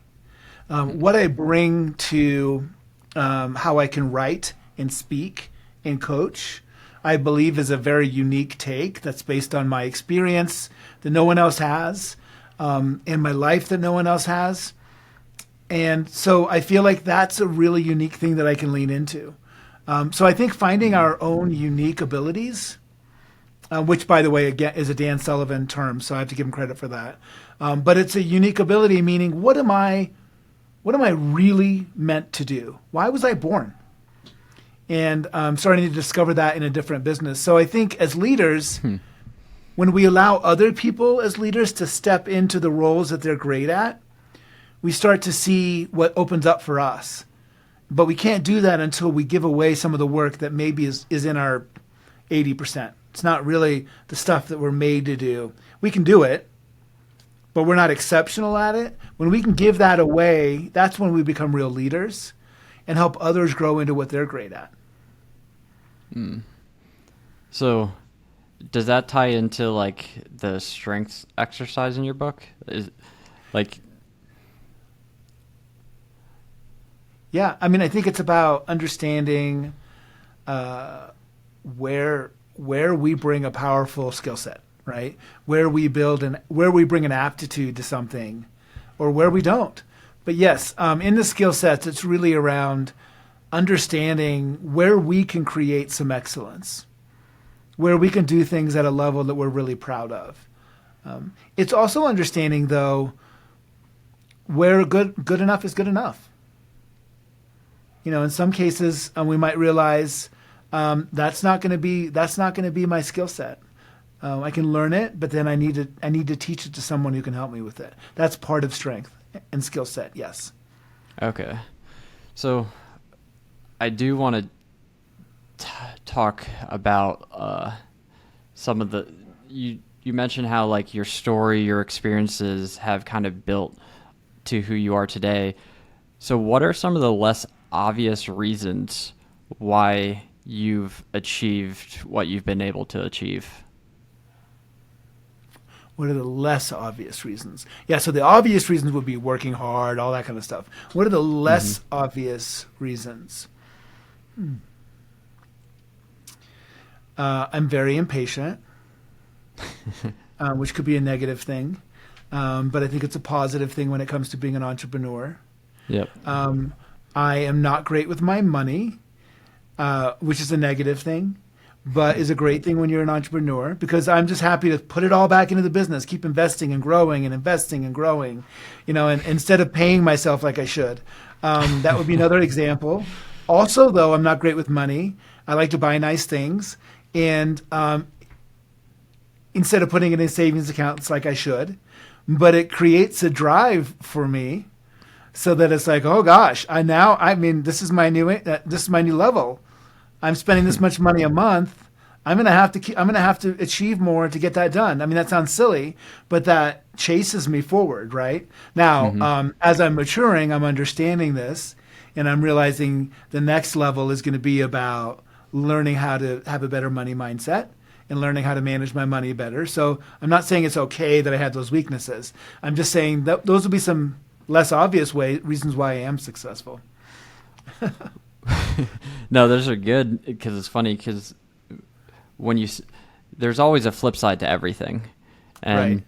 Speaker 1: What I bring to how I can write and speak and coach, I believe is a very unique take that's based on my experience that no one else has, and my life that no one else has. And so I feel like that's a really unique thing that I can lean into. So I think finding our own unique abilities, which, by the way, again, is a Dan Sullivan term, so I have to give him credit for that. But it's a unique ability, meaning what am I really meant to do? Why was I born? And I'm starting to discover that in a different business. So I think as leaders, when we allow other people as leaders to step into the roles that they're great at, we start to see what opens up for us. But we can't do that until we give away some of the work that maybe is in our 80%. It's not really the stuff that we're made to do. We can do it, but we're not exceptional at it. When we can give that away, that's when we become real leaders and help others grow into what they're great at.
Speaker 2: So does that tie into like the strengths exercise in your book?
Speaker 1: Yeah, I mean, I think it's about understanding where we bring a powerful skill set, right? Where we bring an aptitude to something, or where we don't. But yes, in the skill sets, it's really around understanding where we can create some excellence, where we can do things at a level that we're really proud of. It's also understanding, though, where good enough is good enough. In some cases, we might realize that's not going to be my skill set. I can learn it, but then I need to teach it to someone who can help me with it. That's part of strength and skill set. Yes.
Speaker 2: Okay. So I do want to talk about some of the you mentioned how like your story, your experiences have kind of built to who you are today. So what are some of the less obvious reasons why you've achieved what you've been able to achieve?
Speaker 1: What are the less obvious reasons? Yeah, so the obvious reasons would be working hard, all that kind of stuff. What are the less obvious reasons? I'm very impatient, which could be a negative thing, but I think it's a positive thing when it comes to being an entrepreneur.
Speaker 2: Yep.
Speaker 1: I am not great with my money, which is a negative thing, but is a great thing when you're an entrepreneur, because I'm just happy to put it all back into the business, keep investing and growing and investing and growing, and instead of paying myself like I should. That would be another example. Also, though, I'm not great with money. I like to buy nice things, and instead of putting it in savings accounts like I should, but it creates a drive for me. So that it's like, oh gosh, this is my new level. I'm spending this much money a month. I'm gonna have to achieve more to get that done. I mean, that sounds silly, but that chases me forward, right? Now, as I'm maturing, I'm understanding this, and I'm realizing the next level is going to be about learning how to have a better money mindset and learning how to manage my money better. So I'm not saying it's okay that I had those weaknesses. I'm just saying that those will be some less obvious reasons why I am successful.
Speaker 2: No, those are good because it's funny because there's always a flip side to everything, and
Speaker 1: Right.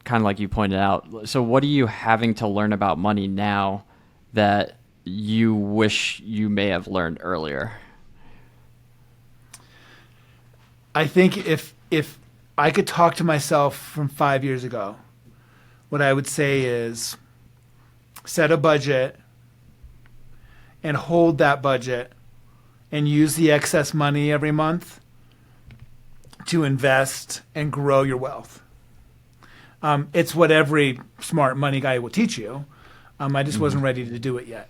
Speaker 2: kind of like you pointed out. So what are you having to learn about money now that you wish you may have learned earlier?
Speaker 1: I think if I could talk to myself from 5 years ago, what I would say is set a budget and hold that budget and use the excess money every month to invest and grow your wealth. It's what every smart money guy will teach you. I just wasn't ready to do it yet.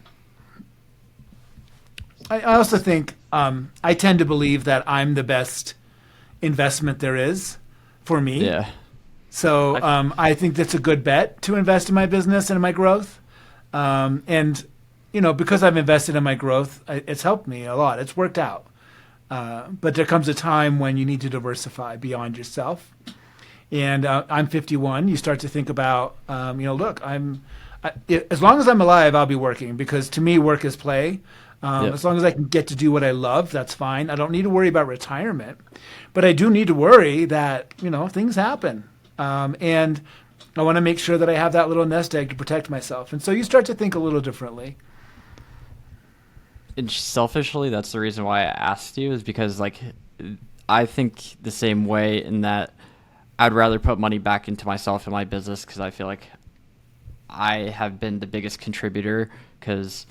Speaker 1: I also think I tend to believe that I'm the best investment there is for me.
Speaker 2: Yeah.
Speaker 1: So I think that's a good bet to invest in my business and in my growth. And, because I've invested in my growth, it's helped me a lot. It's worked out. But there comes a time when you need to diversify beyond yourself. And I'm 51. You start to think about, look, as long as I'm alive, I'll be working because to me, work is play.
Speaker 2: Yep.
Speaker 1: As long as I can get to do what I love, that's fine. I don't need to worry about retirement, but I do need to worry that, things happen. And I want to make sure that I have that little nest egg to protect myself. And so you start to think a little differently.
Speaker 2: And selfishly, that's the reason why I asked you is because I think the same way in that I'd rather put money back into myself and my business because I feel like I have been the biggest contributor because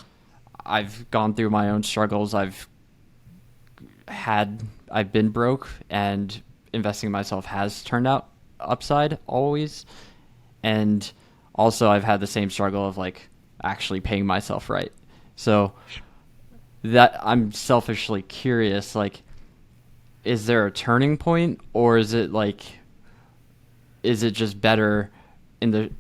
Speaker 2: I've gone through my own struggles. I've been broke, and investing in myself has turned out upside always. And also I've had the same struggle of actually paying myself right. So that I'm selfishly curious, is there a turning point, or is it just better in the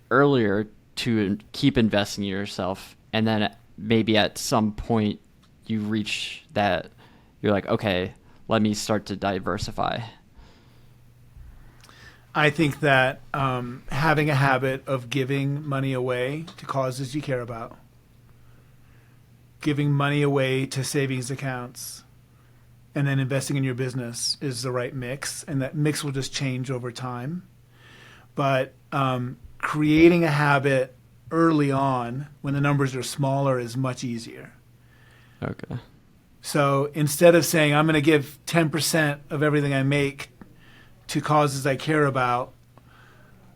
Speaker 2: earlier to keep investing in yourself, and then maybe at some point you reach that you're like, okay, let me start to diversify?
Speaker 1: I think that having a habit of giving money away to causes you care about, giving money away to savings accounts, and then investing in your business is the right mix, and that mix will just change over time. But creating a habit early on when the numbers are smaller is much easier.
Speaker 2: Okay.
Speaker 1: So instead of saying I'm going to give 10% of everything I make to causes I care about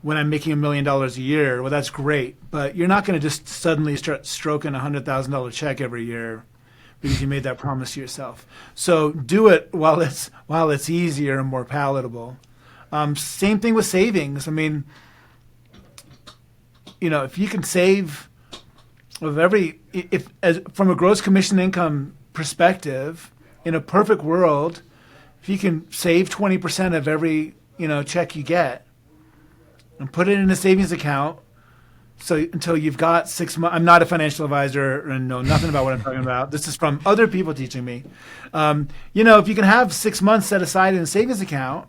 Speaker 1: when I'm making $1 million a year, well, that's great. But you're not going to just suddenly start stroking a $100,000 check every year because you made that promise to yourself. So do it while it's easier and more palatable. Same thing with savings. I mean, if you can save from a gross commission income perspective, in a perfect world, if you can save 20% of every check you get and put it in a savings account, so until you've got 6 months. I'm not a financial advisor and know nothing about what I'm talking about. This is from other people teaching me. If you can have 6 months set aside in a savings account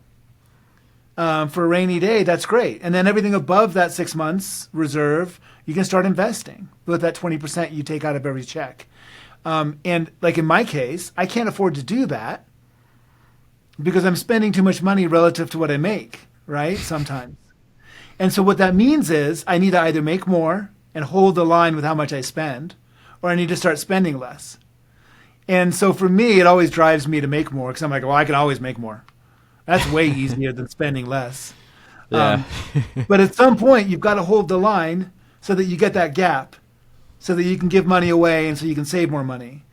Speaker 1: for a rainy day, that's great. And then everything above that 6 months reserve, you can start investing with that 20% you take out of every check. And in my case, I can't afford to do that because I'm spending too much money relative to what I make, right? Sometimes. And so what that means is I need to either make more and hold the line with how much I spend, or I need to start spending less. And so for me, it always drives me to make more because I'm like, well, I can always make more. That's way easier than spending less.
Speaker 2: Yeah.
Speaker 1: But at some point, you've got to hold the line so that you get that gap, so that you can give money away and so you can save more money.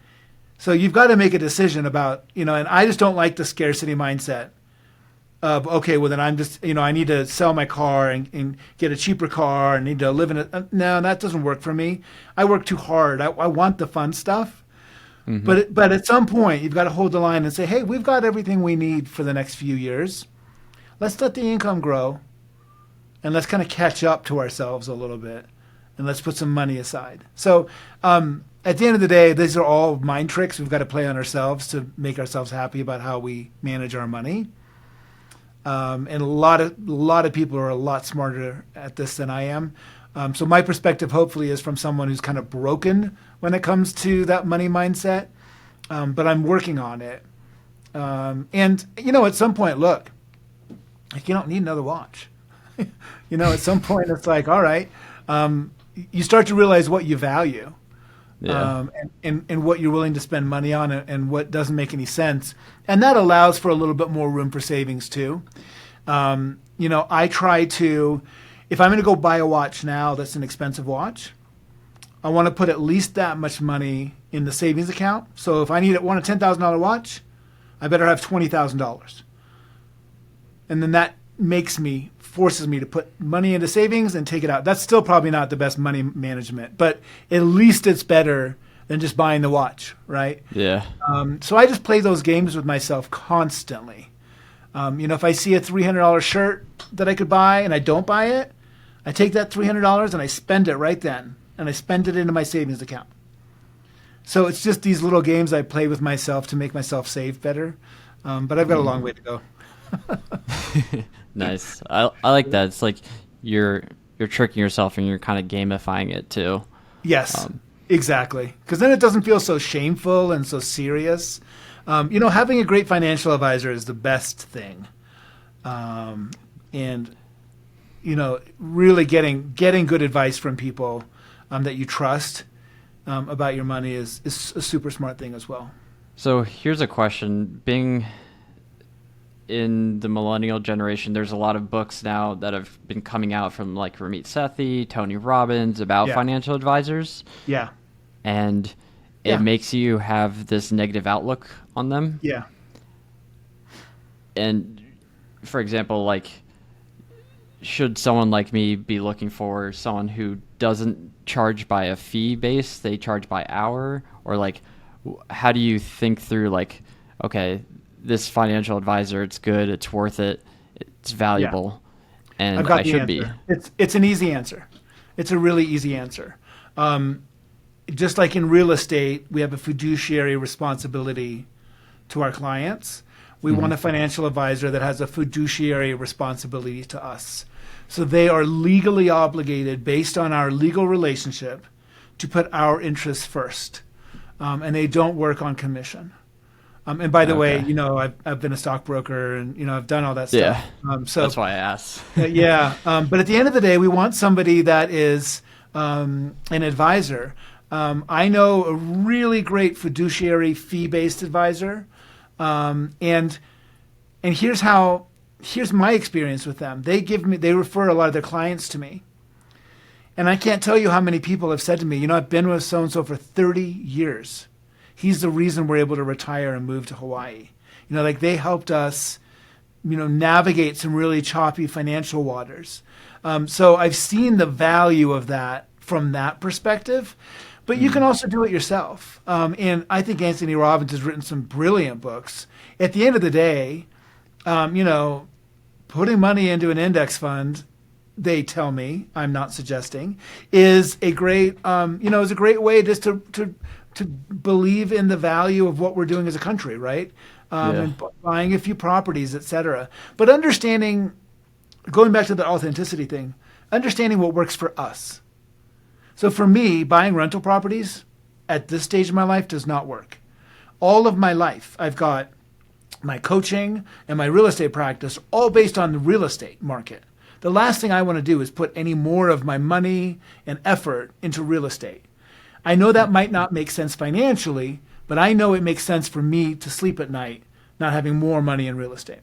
Speaker 1: So you've got to make a decision about, and I just don't like the scarcity mindset of, okay, well then I'm just, I need to sell my car and get a cheaper car and need to live in it. No, that doesn't work for me. I work too hard. I want the fun stuff, But at some point, you've got to hold the line and say, hey, we've got everything we need for the next few years. Let's let the income grow, and let's kind of catch up to ourselves a little bit, and let's put some money aside. So at the end of the day, these are all mind tricks we've got to play on ourselves to make ourselves happy about how we manage our money. And a lot of people are a lot smarter at this than I am. So my perspective, hopefully, is from someone who's kind of broken when it comes to that money mindset. But I'm working on it. And, at some point, look, like, you don't need another watch. At some point, it's like, all right, you start to realize what you value.
Speaker 2: Yeah.
Speaker 1: And what you're willing to spend money on and what doesn't make any sense. And that allows for a little bit more room for savings too. I try to, if I'm going to go buy a watch now that's an expensive watch, I want to put at least that much money in the savings account. So if I want a $10,000 watch, I better have $20,000. And then that forces me to put money into savings and take it out. That's still probably not the best money management, but at least it's better than just buying the watch, right?
Speaker 2: Yeah.
Speaker 1: So I just play those games with myself constantly. If I see a $300 shirt that I could buy and I don't buy it, I take that $300 and I spend it right then, and I spend it into my savings account. So it's just these little games I play with myself to make myself save better. But I've got a long way to go.
Speaker 2: Nice. I like that. It's like you're tricking yourself and you're kind of gamifying it too.
Speaker 1: Yes, exactly. Because then it doesn't feel so shameful and so serious. Having a great financial advisor is the best thing. And really getting good advice from people that you trust about your money is a super smart thing as well.
Speaker 2: So here's a question. Being in the millennial generation, there's a lot of books now that have been coming out from like Ramit Sethi, Tony Robbins about financial advisors.
Speaker 1: Yeah.
Speaker 2: And it makes you have this negative outlook on them.
Speaker 1: Yeah.
Speaker 2: And for example, like, should someone like me be looking for someone who doesn't charge by a fee base, they charge by hour? Or like, how do you think through like, okay, this financial advisor, it's good, it's worth it, it's valuable, and I should be.
Speaker 1: It's an easy answer. It's a really easy answer. Just like in real estate, we have a fiduciary responsibility to our clients. We want a financial advisor that has a fiduciary responsibility to us. So they are legally obligated, based on our legal relationship, to put our interests first. And they don't work on commission. And by the way, I've been a stockbroker and, I've done all that stuff.
Speaker 2: Yeah, so that's why I asked.
Speaker 1: But at the end of the day, we want somebody that is an advisor. I know a really great fiduciary fee-based advisor. And here's my experience with them. They refer a lot of their clients to me. And I can't tell you how many people have said to me, I've been with so-and-so for 30 years. He's the reason we're able to retire and move to Hawaii. They helped us, navigate some really choppy financial waters. So I've seen the value of that from that perspective. But you can also do it yourself. And I think Anthony Robbins has written some brilliant books. At the end of the day, putting money into an index fund, they tell me, I'm not suggesting, is a great, is a great way just to believe in the value of what we're doing as a country, right? And buying a few properties, et cetera. But understanding, going back to the authenticity thing, understanding what works for us. So for me, buying rental properties at this stage of my life does not work. All of my life, I've got my coaching and my real estate practice all based on the real estate market. The last thing I want to do is put any more of my money and effort into real estate. I know that might not make sense financially, but I know it makes sense for me to sleep at night not having more money in real estate.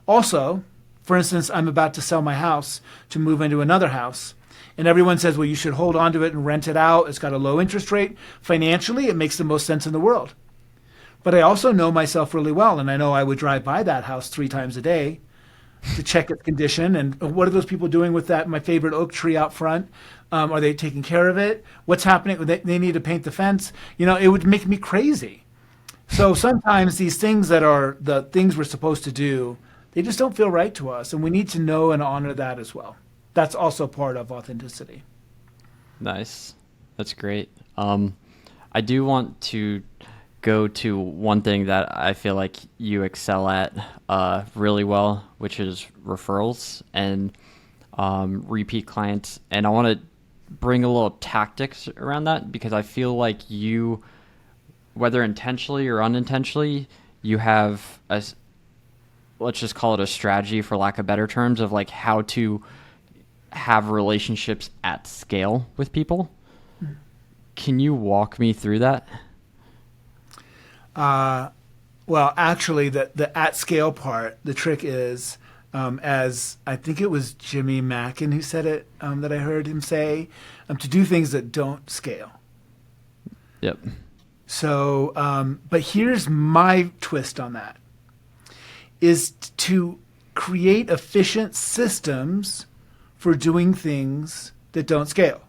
Speaker 1: Also, for instance, I'm about to sell my house to move into another house. And everyone says, well, you should hold on to it and rent it out. It's got a low interest rate. Financially, it makes the most sense in the world. But I also know myself really well, and I know I would drive by that house 3 times a day to check its condition. And what are those people doing with that, my favorite oak tree out front? Are they taking care of it? What's happening? They need to paint the fence. It would make me crazy. So sometimes these things that are the things we're supposed to do, they just don't feel right to us. And we need to know and honor that as well. That's also part of authenticity.
Speaker 2: Nice. That's great. I do want to go to one thing that I feel like you excel at really well, which is referrals and repeat clients. And I want to bring a little tactics around that because I feel like you, whether intentionally or unintentionally, you have a, let's just call it a strategy for lack of better terms of like how to have relationships at scale with people. Can you walk me through that?
Speaker 1: Well, actually, the at scale part, the trick is, as I think it was Jimmy Mackin who said it, that I heard him say, to do things that don't scale.
Speaker 2: Yep.
Speaker 1: So, but here's my twist on that, is to create efficient systems for doing things that don't scale.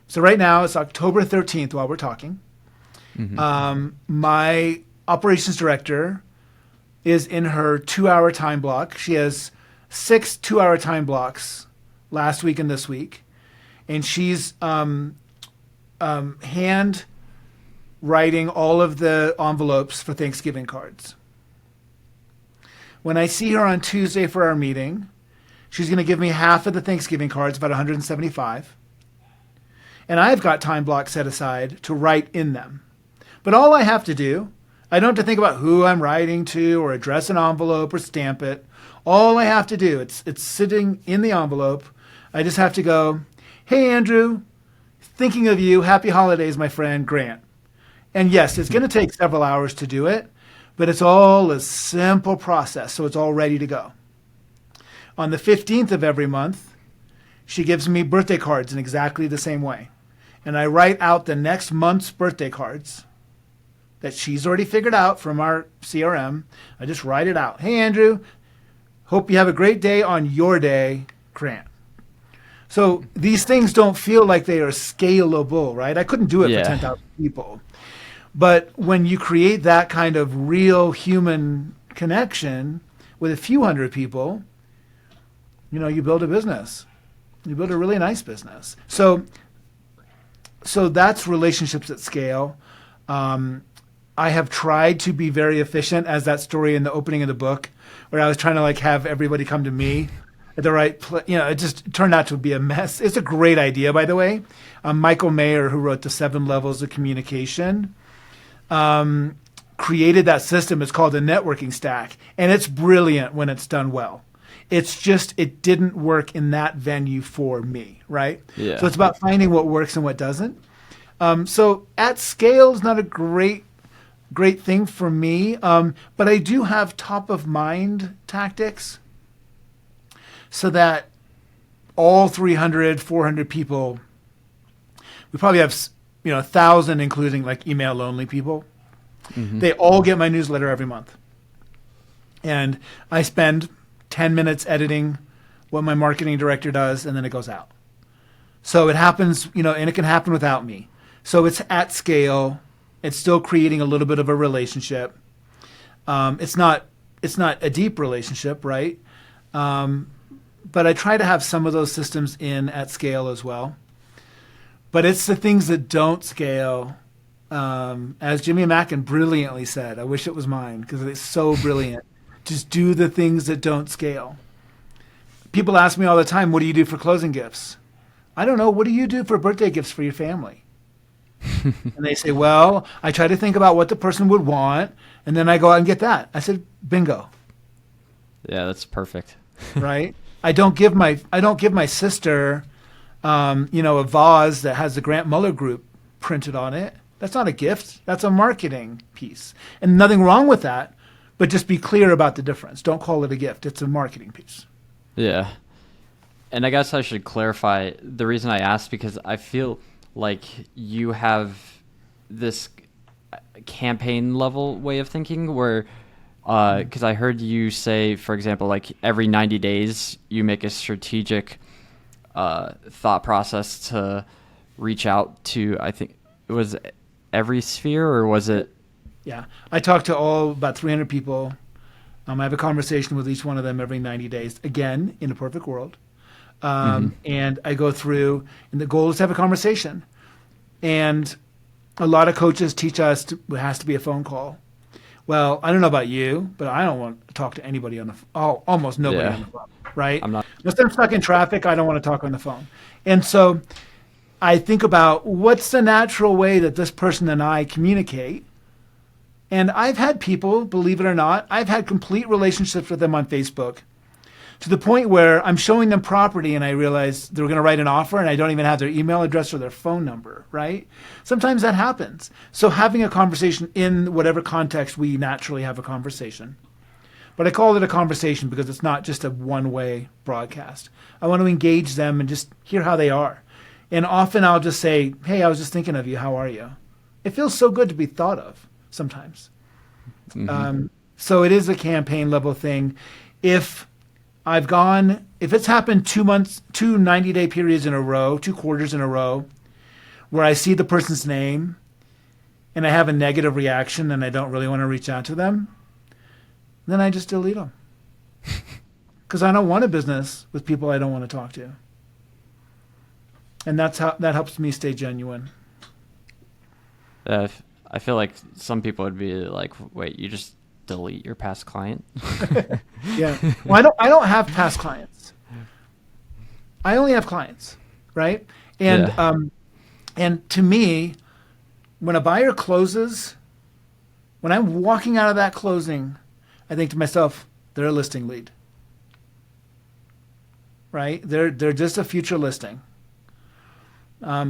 Speaker 1: So right now it's October 13th while we're talking. Mm-hmm. My operations director is in her 2-hour time block. She has 6 2-hour time blocks last week and this week. And she's hand writing all of the envelopes for Thanksgiving cards. When I see her on Tuesday for our meeting, she's going to give me half of the Thanksgiving cards, about 175. And I've got time blocks set aside to write in them. But all I have to do, I don't have to think about who I'm writing to or address an envelope or stamp it. All I have to do, it's sitting in the envelope. I just have to go, hey, Andrew, thinking of you. Happy holidays, my friend, Grant. And yes, it's going to take several hours to do it, but it's all a simple process, so it's all ready to go. On the 15th of every month, she gives me birthday cards in exactly the same way. And I write out the next month's birthday cards that she's already figured out from our CRM. I just write it out. Hey, Andrew, hope you have a great day on your day, Grant. So these things don't feel like they are scalable, right? I couldn't do it for 10,000 people. But when you create that kind of real human connection with a few hundred people, you build a business. You build a really nice business. So that's relationships at scale. I have tried to be very efficient, as that story in the opening of the book, where I was trying to have everybody come to me at the right place. It just turned out to be a mess. It's a great idea, by the way. Michael Mayer, who wrote the 7 Levels of Communication, created that system. It's called the networking stack, and it's brilliant when it's done well. It's just, it didn't work in that venue for me, right?
Speaker 2: Yeah.
Speaker 1: So it's about finding what works and what doesn't. So at scale is not a great thing for me, but I do have top of mind tactics so that all 300, 400 people, we probably have 1,000, including email only people. Mm-hmm. They all get my newsletter every month. And I spend 10 minutes editing what my marketing director does, and then it goes out. So it happens, and it can happen without me. So it's at scale. It's still creating a little bit of a relationship. It's not a deep relationship, right? But I try to have some of those systems in at scale as well. But it's the things that don't scale, as Jimmy Mackin brilliantly said. I wish it was mine because it's so brilliant. Just do the things that don't scale. People ask me all the time, what do you do for closing gifts? I don't know. What do you do for birthday gifts for your family? And they say, well, I try to think about what the person would want, and then I go out and get that. I said, bingo.
Speaker 2: Yeah, that's perfect.
Speaker 1: Right? I don't give my sister, a vase that has the Grant Muller Group printed on it. That's not a gift. That's a marketing piece. And nothing wrong with that, but just be clear about the difference. Don't call it a gift. It's a marketing piece.
Speaker 2: Yeah. And I guess I should clarify the reason I asked, because I feel like you have this campaign level way of thinking where, because I heard you say, for example, every 90 days you make a strategic thought process to reach out to, I think it was every sphere, or was it?
Speaker 1: Yeah. I talk to about 300 people. I have a conversation with each one of them every 90 days. Again, in a perfect world. And I go through, and the goal is to have a conversation. And a lot of coaches teach us it has to be a phone call. Well, I don't know about you, but I don't want to talk to anybody on the phone. Almost nobody on the phone, right?
Speaker 2: I'm not.
Speaker 1: Unless I'm stuck in traffic, I don't want to talk on the phone. And so I think about what's the natural way that this person and I communicate. And I've had people, believe it or not, I've had complete relationships with them on Facebook to the point where I'm showing them property and I realize they're going to write an offer and I don't even have their email address or their phone number, right? Sometimes that happens. So having a conversation in whatever context we naturally have a conversation. But I call it a conversation because it's not just a one-way broadcast. I want to engage them and just hear how they are. And often I'll just say, hey, I was just thinking of you. How are you? It feels so good to be thought of sometimes. So it is a campaign level thing. If it's happened 2 months, 2 90-day periods in a row, 2 quarters in a row, where I see the person's name and I have a negative reaction and I don't really want to reach out to them, then I just delete them. Because I don't want a business with people I don't want to talk to. And that helps me stay genuine.
Speaker 2: I feel like some people would be like, wait, you just delete your past client?
Speaker 1: Yeah. Well, I don't have past clients. I only have clients, right? And and to me, when a buyer closes, when I'm walking out of that closing, I think to myself, they're a listing lead. Right? They're just a future listing.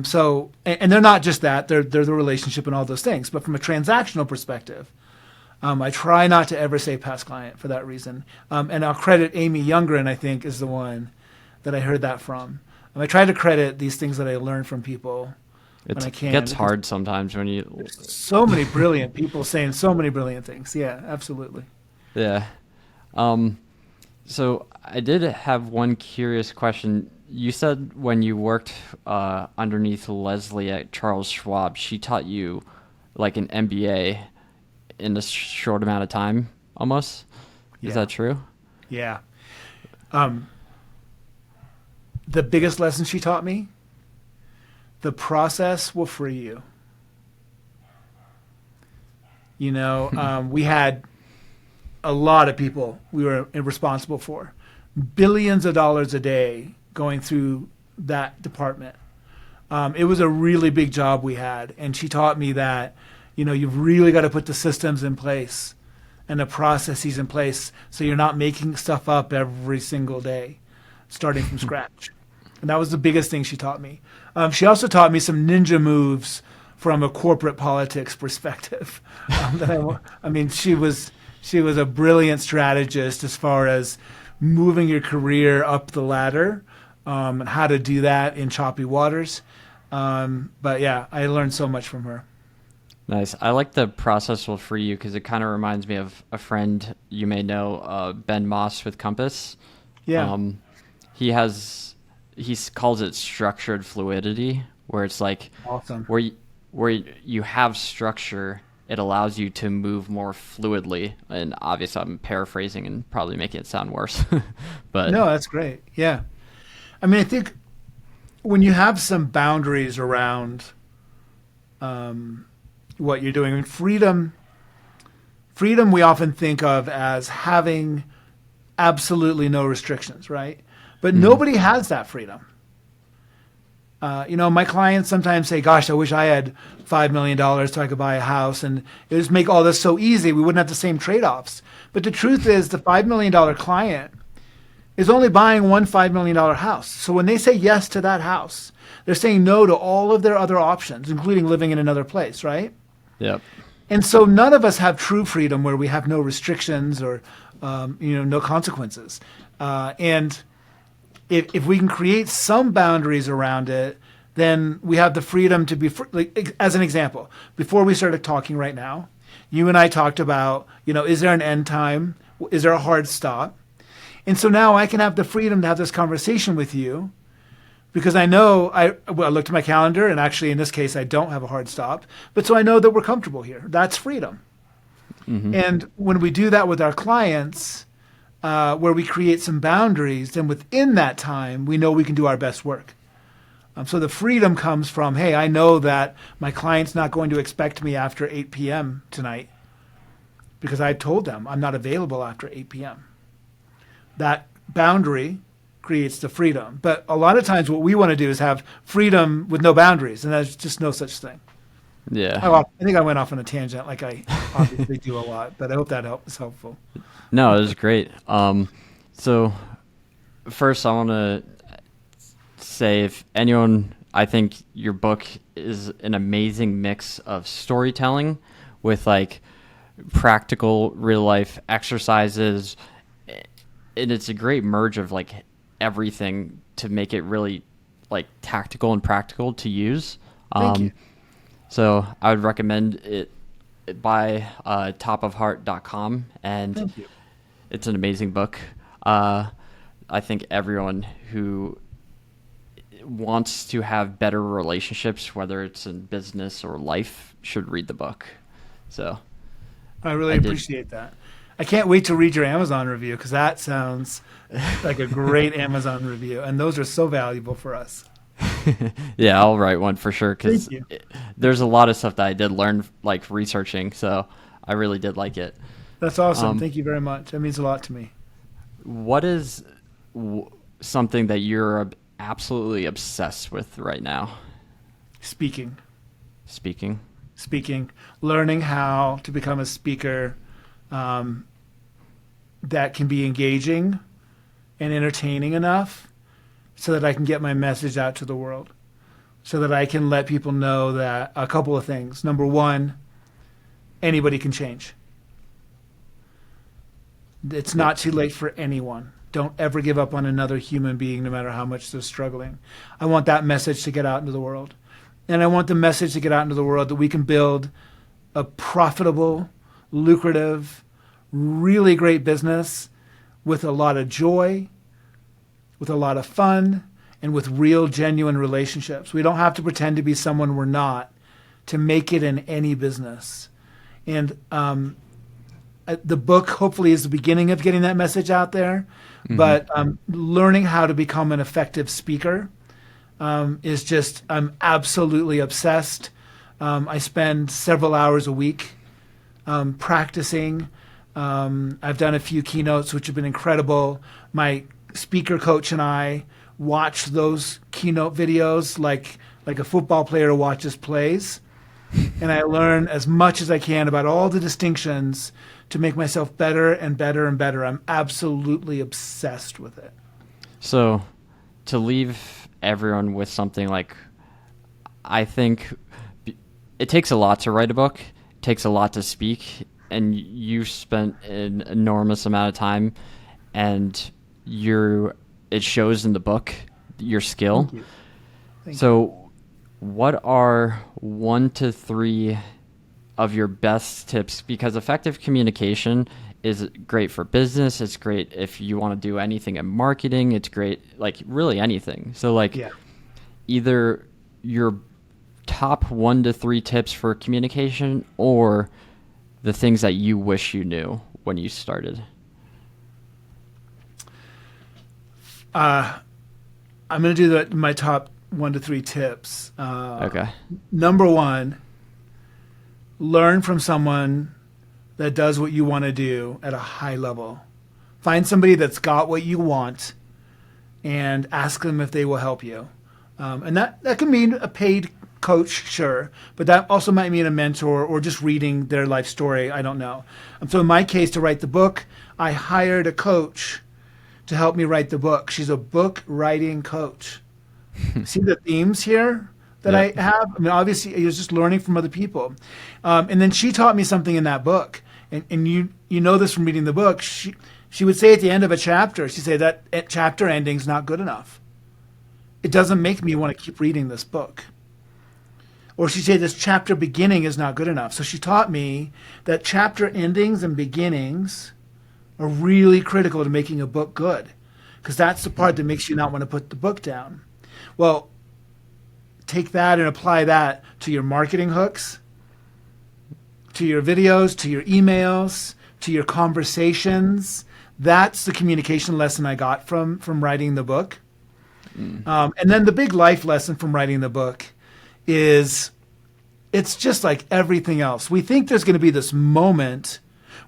Speaker 1: So they're not just that, they're the relationship and all those things. But from a transactional perspective, I try not to ever say past client for that reason. And I'll credit Amy Youngren, I think, is the one that I heard that from. I try to credit these things that I learn from people when I can.
Speaker 2: It gets hard sometimes when you...
Speaker 1: So many brilliant people saying so many brilliant things. Yeah, absolutely.
Speaker 2: Yeah. So I did have one curious question. You said when you worked underneath Leslie at Charles Schwab, she taught you like an MBA in a short amount of time, almost. Is that true?
Speaker 1: Yeah. The biggest lesson she taught me, the process will free you. You know, we had a lot of people we were responsible for. Billions of dollars a day going through that department. It was a really big job we had. And she taught me that, you know, you've really got to put the systems in place and the processes in place so you're not making stuff up every single day, starting from scratch. And that was the biggest thing she taught me. She also taught me some ninja moves from a corporate politics perspective. She was a brilliant strategist as far as moving your career up the ladder, and how to do that in choppy waters. But yeah, I learned so much from her.
Speaker 2: Nice. I like the process will free you because it kind of reminds me of a friend you may know, Ben Moss with Compass.
Speaker 1: Yeah.
Speaker 2: He calls it structured fluidity, where it's like
Speaker 1: awesome.
Speaker 2: where you have structure, it allows you to move more fluidly. And obviously I'm paraphrasing and probably making it sound worse. But
Speaker 1: no, that's great. Yeah. I mean, I think when you have some boundaries around what you're doing, I mean, freedom we often think of as having absolutely no restrictions, right? But nobody has that freedom. My clients sometimes say, gosh, I wish I had $5 million so I could buy a house, and it would just make all this so easy. We wouldn't have the same trade-offs. But the truth is the $5 million client is only buying one $5 million house. So when they say yes to that house, they're saying no to all of their other options, including living in another place, right?
Speaker 2: Yep.
Speaker 1: And so none of us have true freedom where we have no restrictions or no consequences. And if we can create some boundaries around it, then we have the freedom to be like, as an example, before we started talking right now, you and I talked about, is there an end time? Is there a hard stop? And so now I can have the freedom to have this conversation with you because I know I looked at my calendar, and actually in this case, I don't have a hard stop. But so I know that we're comfortable here. That's freedom. And when we do that with our clients, where we create some boundaries, then within that time, we know we can do our best work. So the freedom comes from, hey, I know that my client's not going to expect me after 8 p.m. tonight because I told them I'm not available after 8 p.m. That boundary creates the freedom. But a lot of times what we want to do is have freedom with no boundaries, and there's just no such thing.
Speaker 2: Yeah.
Speaker 1: I think I went off on a tangent like I obviously do a lot, but I hope that is helpful.
Speaker 2: No, it was great. So first I want to say, if anyone, I think your book is an amazing mix of storytelling with like practical real life exercises, and it's a great merge of like everything to make it really like tactical and practical to use.
Speaker 1: Thank you.
Speaker 2: So I would recommend it by topofheart.com, and
Speaker 1: Thank you.
Speaker 2: it's an amazing book. I think everyone who wants to have better relationships, whether it's in business or life, should read the book. So
Speaker 1: I really appreciate that. I can't wait to read your Amazon review because that sounds like a great Amazon review, and those are so valuable for us.
Speaker 2: Yeah, I'll write one for sure because
Speaker 1: Thank you.
Speaker 2: there's a lot of stuff that I did learn like researching, so I really did like it.
Speaker 1: That's awesome. Thank you very much. That means a lot to me.
Speaker 2: What is something that you're absolutely obsessed with right now?
Speaker 1: Speaking.
Speaker 2: Speaking.
Speaker 1: Learning how to become a speaker that can be engaging and entertaining enough so that I can get my message out to the world, so that I can let people know that a couple of things. Number one, anybody can change. It's not too late for anyone. Don't ever give up on another human being, no matter how much they're struggling. I want that message to get out into the world. And I want the message to get out into the world that we can build a profitable, lucrative, really great business with a lot of joy, with a lot of fun, and with real, genuine relationships. We don't have to pretend to be someone we're not to make it in any business. And the book hopefully is the beginning of getting that message out there. But learning how to become an effective speaker is just, I'm absolutely obsessed. I spend several hours a week practicing. I've done a few keynotes, which have been incredible. My speaker coach and I watch those keynote videos like a football player watches plays. And I learn as much as I can about all the distinctions to make myself better and better and better. I'm absolutely obsessed with it.
Speaker 2: So to leave everyone with something, like, I think it takes a lot to write a book. It takes a lot to speak. And you spent an enormous amount of time, and it shows in the book, your skill.
Speaker 1: Thank you.
Speaker 2: So what are 1 to 3 of your best tips? Because effective communication is great for business. It's great if you want to do anything in marketing. It's great, like, really anything. So, like, either your top 1 to 3 tips for communication, or the things that you wish you knew when you started.
Speaker 1: I'm going to do my top 1 to 3 tips.
Speaker 2: Okay.
Speaker 1: Number 1, learn from someone that does what you want to do at a high level. Find somebody that's got what you want and ask them if they will help you. And that can mean a paid coach, sure, but that also might mean a mentor or just reading their life story. I don't know. So in my case, to write the book, I hired a coach to help me write the book. She's a book writing coach. See the themes here that I have? I mean, obviously, I was just learning from other people. And then she taught me something in that book. And you know this from reading the book. She would say at the end of a chapter, she'd say that chapter ending's not good enough. It doesn't make me want to keep reading this book. Or she'd say this chapter beginning is not good enough. So she taught me that chapter endings and beginnings are really critical to making a book good, because that's the part that makes you not want to put the book down. Well, take that and apply that to your marketing hooks, to your videos, to your emails, to your conversations. That's the communication lesson I got from writing the book. And then the big life lesson from writing the book is it's just like everything else. We think there's going to be this moment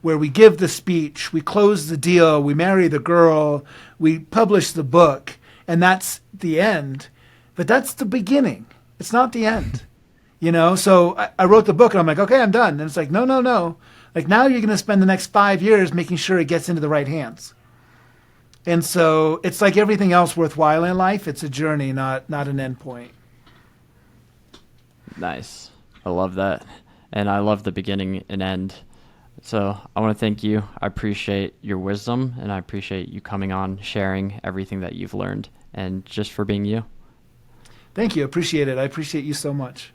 Speaker 1: where we give the speech, we close the deal, we marry the girl, we publish the book, and that's the end. But that's the beginning. It's not the end. So I wrote the book and I'm like, okay, I'm done. And it's like, no. Like now you're going to spend the next 5 years making sure it gets into the right hands. And so it's like everything else worthwhile in life. It's a journey, not an end point.
Speaker 2: Nice. I love that. And I love the beginning and end. So I want to thank you. I appreciate your wisdom, and I appreciate you coming on, sharing everything that you've learned, and just for being you.
Speaker 1: Thank you. Appreciate it. I appreciate you so much.